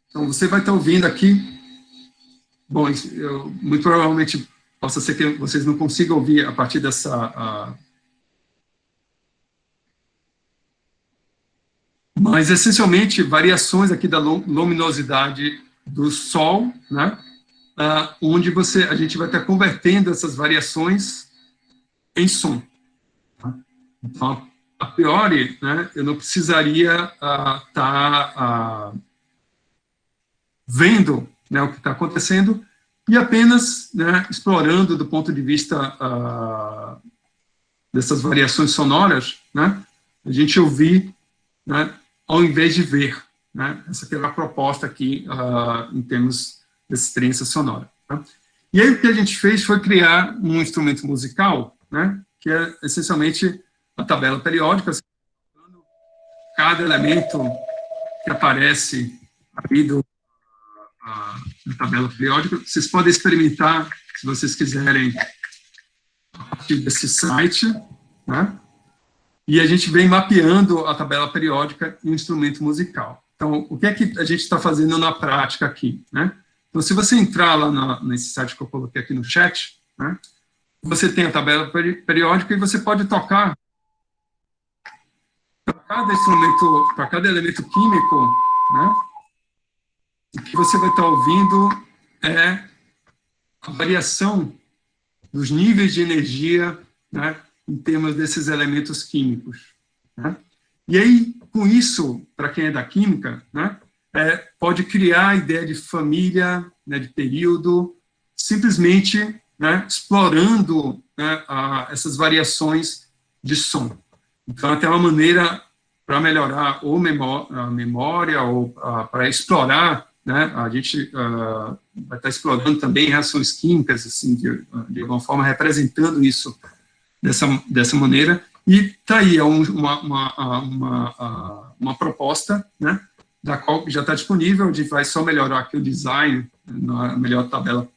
então você vai estar ouvindo aqui, bom, muito provavelmente possa ser que vocês não consigam ouvir a partir dessa, mas essencialmente variações aqui da luminosidade do Sol, né, onde a gente vai estar convertendo essas variações em som. Então, a priori, né, eu não precisaria estar vendo, né, o que está acontecendo e apenas, né, explorando do ponto de vista dessas variações sonoras, né, a gente ouvir, né, ao invés de ver, né. Essa aqui é a proposta aqui em termos de experiência sonora. Tá? E aí o que a gente fez foi criar um instrumento musical, né, que é essencialmente a tabela periódica, cada elemento que aparece aí na tabela periódica. Vocês podem experimentar, se vocês quiserem, a partir desse site, né? E a gente vem mapeando a tabela periódica em um instrumento musical. Então, o que é que a gente está fazendo na prática aqui, né? Então, se você entrar lá nesse site que eu coloquei aqui no chat, né, você tem a tabela periódica e você pode tocar para cada instrumento, para cada elemento químico, né? O que você vai estar ouvindo é a variação dos níveis de energia, né, em termos desses elementos químicos, né? E aí, com isso, para quem é da química, né, pode criar a ideia de família, né, de período, simplesmente, né, explorando, né, essas variações de som. Então, até uma maneira para melhorar ou a memória ou para explorar, né, a gente vai estar explorando também reações químicas, assim, de alguma forma representando isso dessa maneira, e está aí uma proposta, né, da qual já está disponível, a gente vai só melhorar aqui o design, na melhor tabela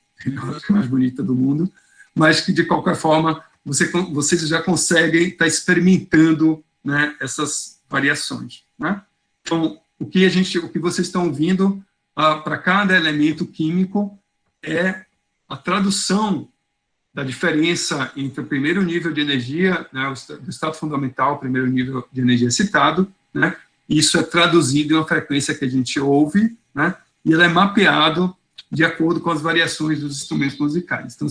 mais bonita do mundo, mas que, de qualquer forma, vocês já conseguem estar experimentando, né, essas variações, né? Então, o que vocês estão ouvindo para cada elemento químico é a tradução da diferença entre o primeiro nível de energia, né, do estado fundamental, o primeiro nível de energia citado, né, isso é traduzido em uma frequência que a gente ouve, né, e ele é mapeado de acordo com as variações dos instrumentos musicais. Então,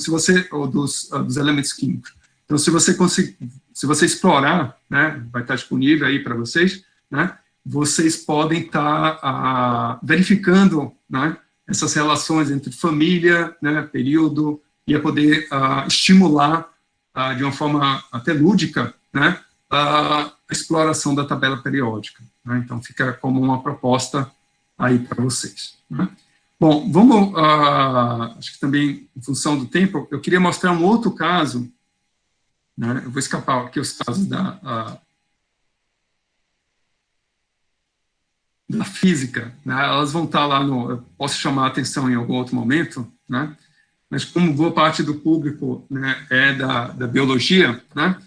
ou dos elementos químicos. Então, se você explorar, né, vai estar disponível aí para vocês, né, vocês podem estar verificando, né, essas relações entre família, né, período, e a poder estimular de uma forma até lúdica, né, a exploração da tabela periódica, né? Então, fica como uma proposta aí para vocês, né? Bom, vamos, acho que também, em função do tempo, eu queria mostrar um outro caso, né? Eu vou escapar aqui os casos da física, né? Elas vão estar lá no... Eu posso chamar a atenção em algum outro momento, né? Mas como boa parte do público, né, é da biologia, né?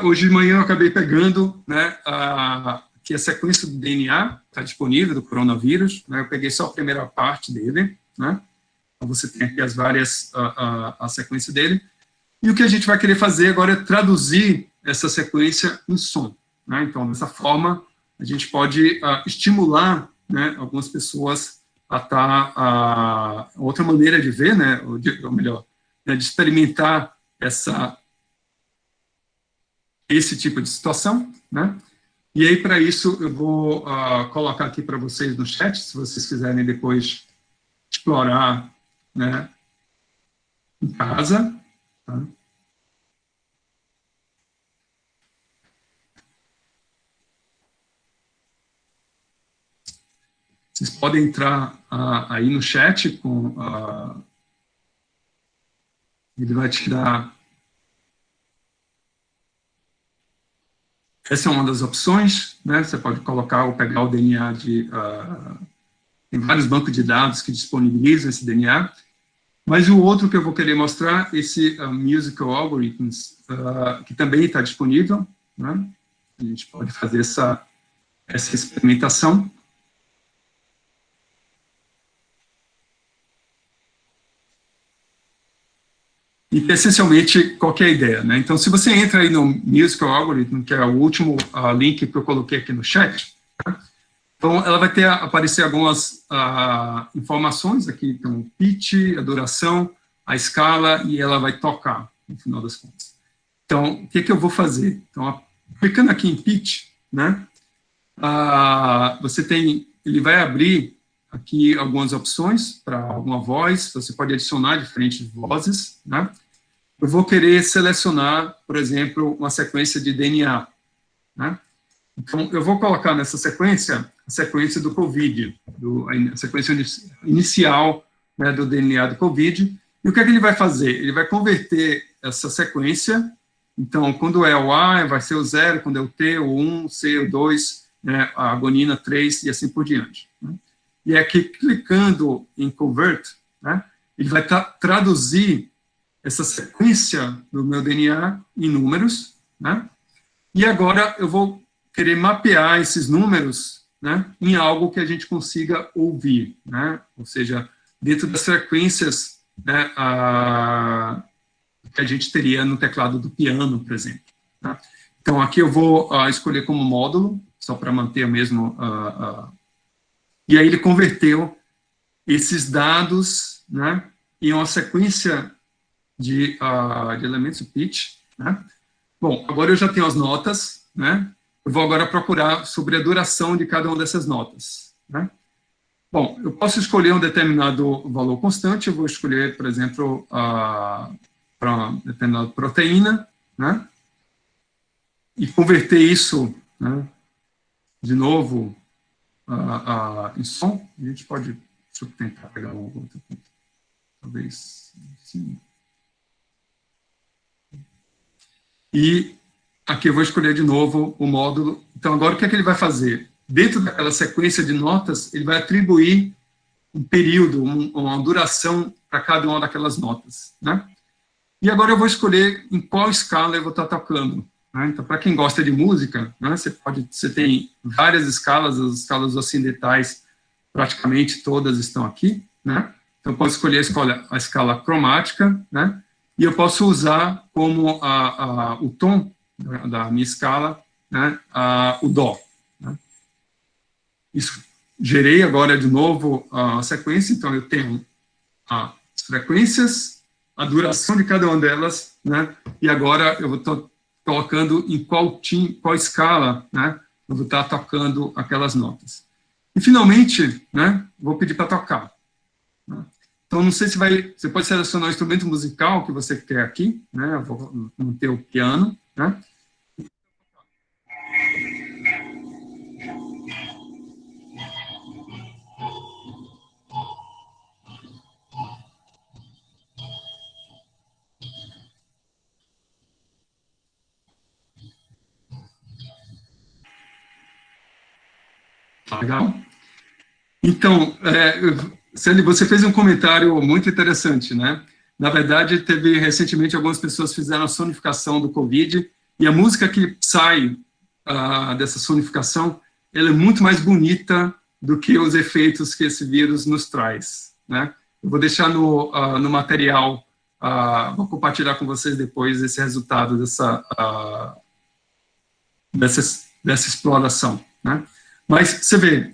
Hoje de manhã eu acabei pegando, né, que a sequência do DNA está disponível, do coronavírus, né? Eu peguei só a primeira parte dele, né? Então você tem aqui as várias, a sequência dele, e o que a gente vai querer fazer agora é traduzir essa sequência em som, né? Então, dessa forma, a gente pode estimular, né, algumas pessoas a estar... outra maneira de ver, né, ou melhor, né, de experimentar esse tipo de situação, né? E aí, para isso, eu vou colocar aqui para vocês no chat, se vocês quiserem depois explorar, né, em casa, tá? Vocês podem entrar aí no chat, ele vai te dar... Essa é uma das opções, né? Você pode colocar ou pegar o DNA de... tem vários bancos de dados que disponibilizam esse DNA, mas o outro que eu vou querer mostrar, esse Musical Algorithms, que também está disponível, né? A gente pode fazer essa experimentação. E, essencialmente, qual que é a ideia, né? Então, se você entra aí no Musical Algorithm, que é o último link que eu coloquei aqui no chat, tá? Então, ela vai aparecer algumas informações aqui, então, o pitch, a duração, a escala, e ela vai tocar, no final das contas. Então, o que eu vou fazer? Então, clicando aqui em pitch, né, ele vai abrir aqui algumas opções para alguma voz, você pode adicionar diferentes vozes, né? Eu vou querer selecionar, por exemplo, uma sequência de DNA, né? Então, eu vou colocar nessa sequência, a sequência do COVID, a sequência inicial, né, do DNA do COVID, e o que é que ele vai fazer? Ele vai converter essa sequência, então, quando é o A, vai ser o 0, quando é o T, o 1, o C, o 2, né, a guanina 3, e assim por diante, né? E aqui, clicando em Convert, né, ele vai traduzir essa sequência do meu DNA em números, né? E agora eu vou querer mapear esses números, né, em algo que a gente consiga ouvir, né? Ou seja, dentro das frequências, né, que a gente teria no teclado do piano, por exemplo, tá? Então, aqui eu vou escolher como módulo, só para manter o mesmo... e aí ele converteu esses dados, né, em uma sequência de elementos do pitch, né? Bom, agora eu já tenho as notas, né? Eu vou agora procurar sobre a duração de cada uma dessas notas, né? Bom, eu posso escolher um determinado valor constante, eu vou escolher, por exemplo, para uma determinada proteína, né? E converter isso, né, de novo, em som. A gente pode... Deixa eu tentar pegar um outro ponto. Talvez... Sim. E aqui eu vou escolher de novo o módulo. Então, agora o que é que ele vai fazer? Dentro daquela sequência de notas, ele vai atribuir um período, uma duração para cada uma daquelas notas, né? E agora eu vou escolher em qual escala eu vou estar tocando, né? Então, para quem gosta de música, né, você tem várias escalas, as escalas ocidentais, praticamente todas estão aqui, né? Então, eu posso escolher a escala cromática, né? E eu posso usar como o tom da minha escala, né, o dó, né? Isso, gerei agora de novo a sequência, então eu tenho as frequências, a duração de cada uma delas, né? E agora eu vou estar colocando em qual escala, né, eu vou estar tocando aquelas notas. E, finalmente, né, vou pedir para tocar, né? Então, não sei se você pode selecionar o instrumento musical que você quer aqui, né? Eu vou manter o piano, né? Legal. Então, Celi, você fez um comentário muito interessante, né? Na verdade, teve recentemente algumas pessoas fizeram a sonificação do COVID, e a música que sai dessa sonificação, ela é muito mais bonita do que os efeitos que esse vírus nos traz, né? Eu vou deixar no material, vou compartilhar com vocês depois esse resultado dessa exploração, né? Mas, você vê,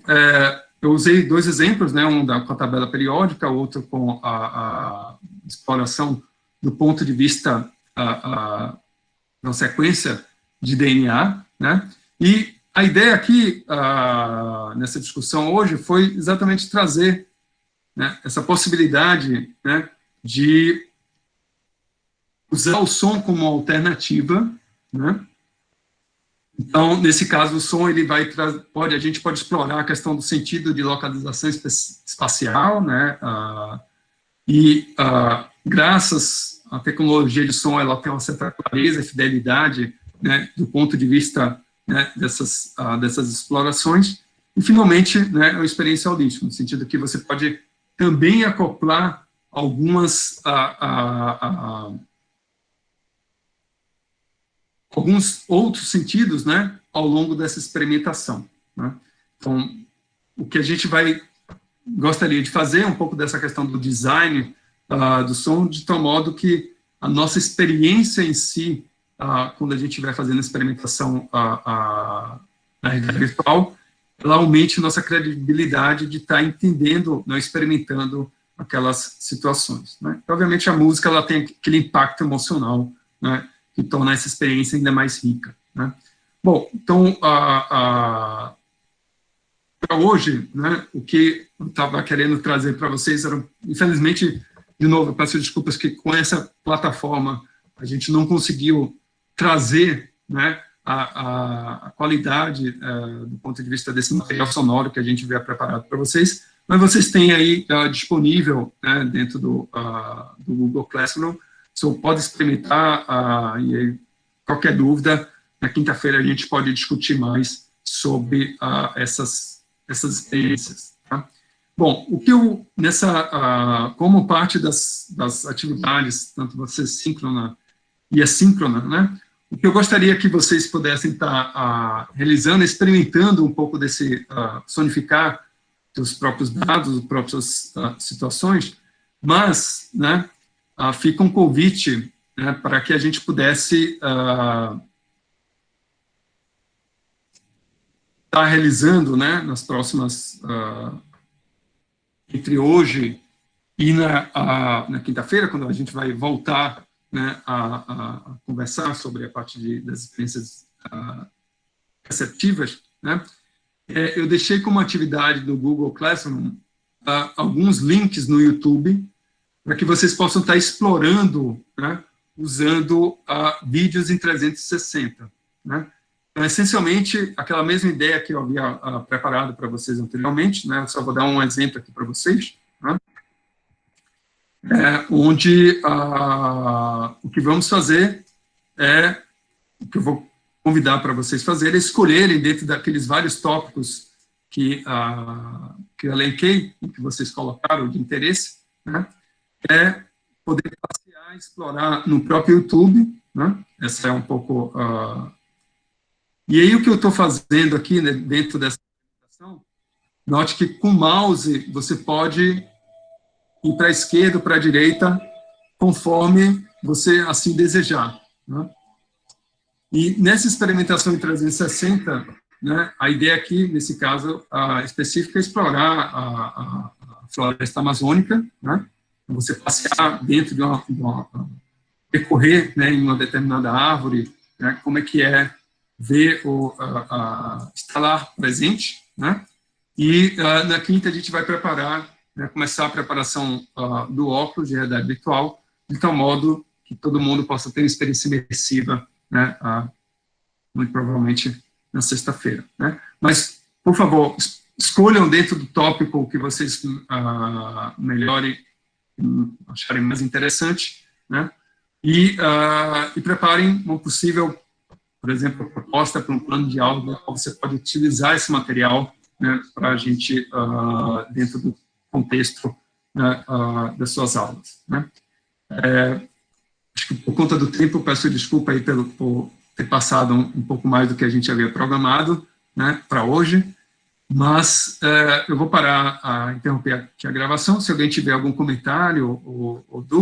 eu usei 2 exemplos, né, um com a tabela periódica, outro com a exploração do ponto de vista da sequência de DNA, né, e a ideia aqui, nessa discussão hoje, foi exatamente trazer, né, essa possibilidade, né, de usar o som como alternativa, né. Então, nesse caso, o som, ele vai a gente pode explorar a questão do sentido de localização espacial, né, graças à tecnologia de som, ela tem uma certa clareza e fidelidade, né, do ponto de vista, né, dessas explorações, e, finalmente, né, a experiência holística, no sentido que você pode também acoplar alguns outros sentidos, né, ao longo dessa experimentação, né? Então, o que a gente gostaria de fazer um pouco dessa questão do design do som, de tal modo que a nossa experiência em si, quando a gente estiver fazendo experimentação na realidade virtual, ela aumente nossa credibilidade de estar entendendo, não experimentando aquelas situações, né? Então, obviamente, a música, ela tem aquele impacto emocional, né, que torna essa experiência ainda mais rica, né? Bom, então, para hoje, né, o que eu estava querendo trazer para vocês era, infelizmente, de novo, eu peço desculpas que com essa plataforma a gente não conseguiu trazer, né, a qualidade do ponto de vista desse material sonoro que a gente vier preparado para vocês, mas vocês têm aí disponível, né, dentro do Google Classroom. Você pode experimentar, e aí, qualquer dúvida, na quinta-feira a gente pode discutir mais sobre essas experiências, tá? Bom, o que eu, como parte das atividades, tanto você síncrona e assíncrona, né, o que eu gostaria que vocês pudessem estar realizando, experimentando um pouco desse sonificar dos próprios dados, das próprias situações, mas, né, fica um convite, né, para que a gente pudesse estar realizando, né, nas próximas, entre hoje e na quinta-feira, quando a gente vai voltar, né, a conversar sobre a parte das experiências receptivas, né, eu deixei como atividade do Google Classroom alguns links no YouTube, para que vocês possam estar explorando, né, usando vídeos em 360, né? Então, essencialmente, aquela mesma ideia que eu havia preparado para vocês anteriormente, né, só vou dar um exemplo aqui para vocês, né, onde o que vamos fazer o que eu vou convidar para vocês fazerem, é escolherem dentro daqueles vários tópicos que eu elenquei, que vocês colocaram de interesse, né, poder passear, explorar no próprio YouTube, né? Essa é um pouco... E aí, o que eu estou fazendo aqui, né, dentro dessa apresentação, note que com o mouse você pode ir para a esquerda ou para a direita, conforme você assim desejar, né? E nessa experimentação em 360, né, a ideia aqui, nesse caso específico, é explorar a floresta amazônica, né? Você passear dentro de percorrer, né, em uma determinada árvore, né, como é que é ver estar lá presente, né? E na quinta a gente vai preparar, né, começar a preparação do óculos de realidade virtual, de tal modo que todo mundo possa ter uma experiência imersiva, né, muito provavelmente na sexta-feira, né? Mas, por favor, escolham dentro do tópico que vocês melhorem, acharem mais interessante, né? E preparem uma possível, por exemplo, proposta para um plano de aula, no qual você pode utilizar esse material né, para a gente, dentro do contexto, né, das suas aulas, né. Acho que por conta do tempo, peço desculpa aí por ter passado um pouco mais do que a gente havia programado, né, para hoje, mas eu vou parar, interromper aqui a gravação. Se alguém tiver algum comentário ou dúvida,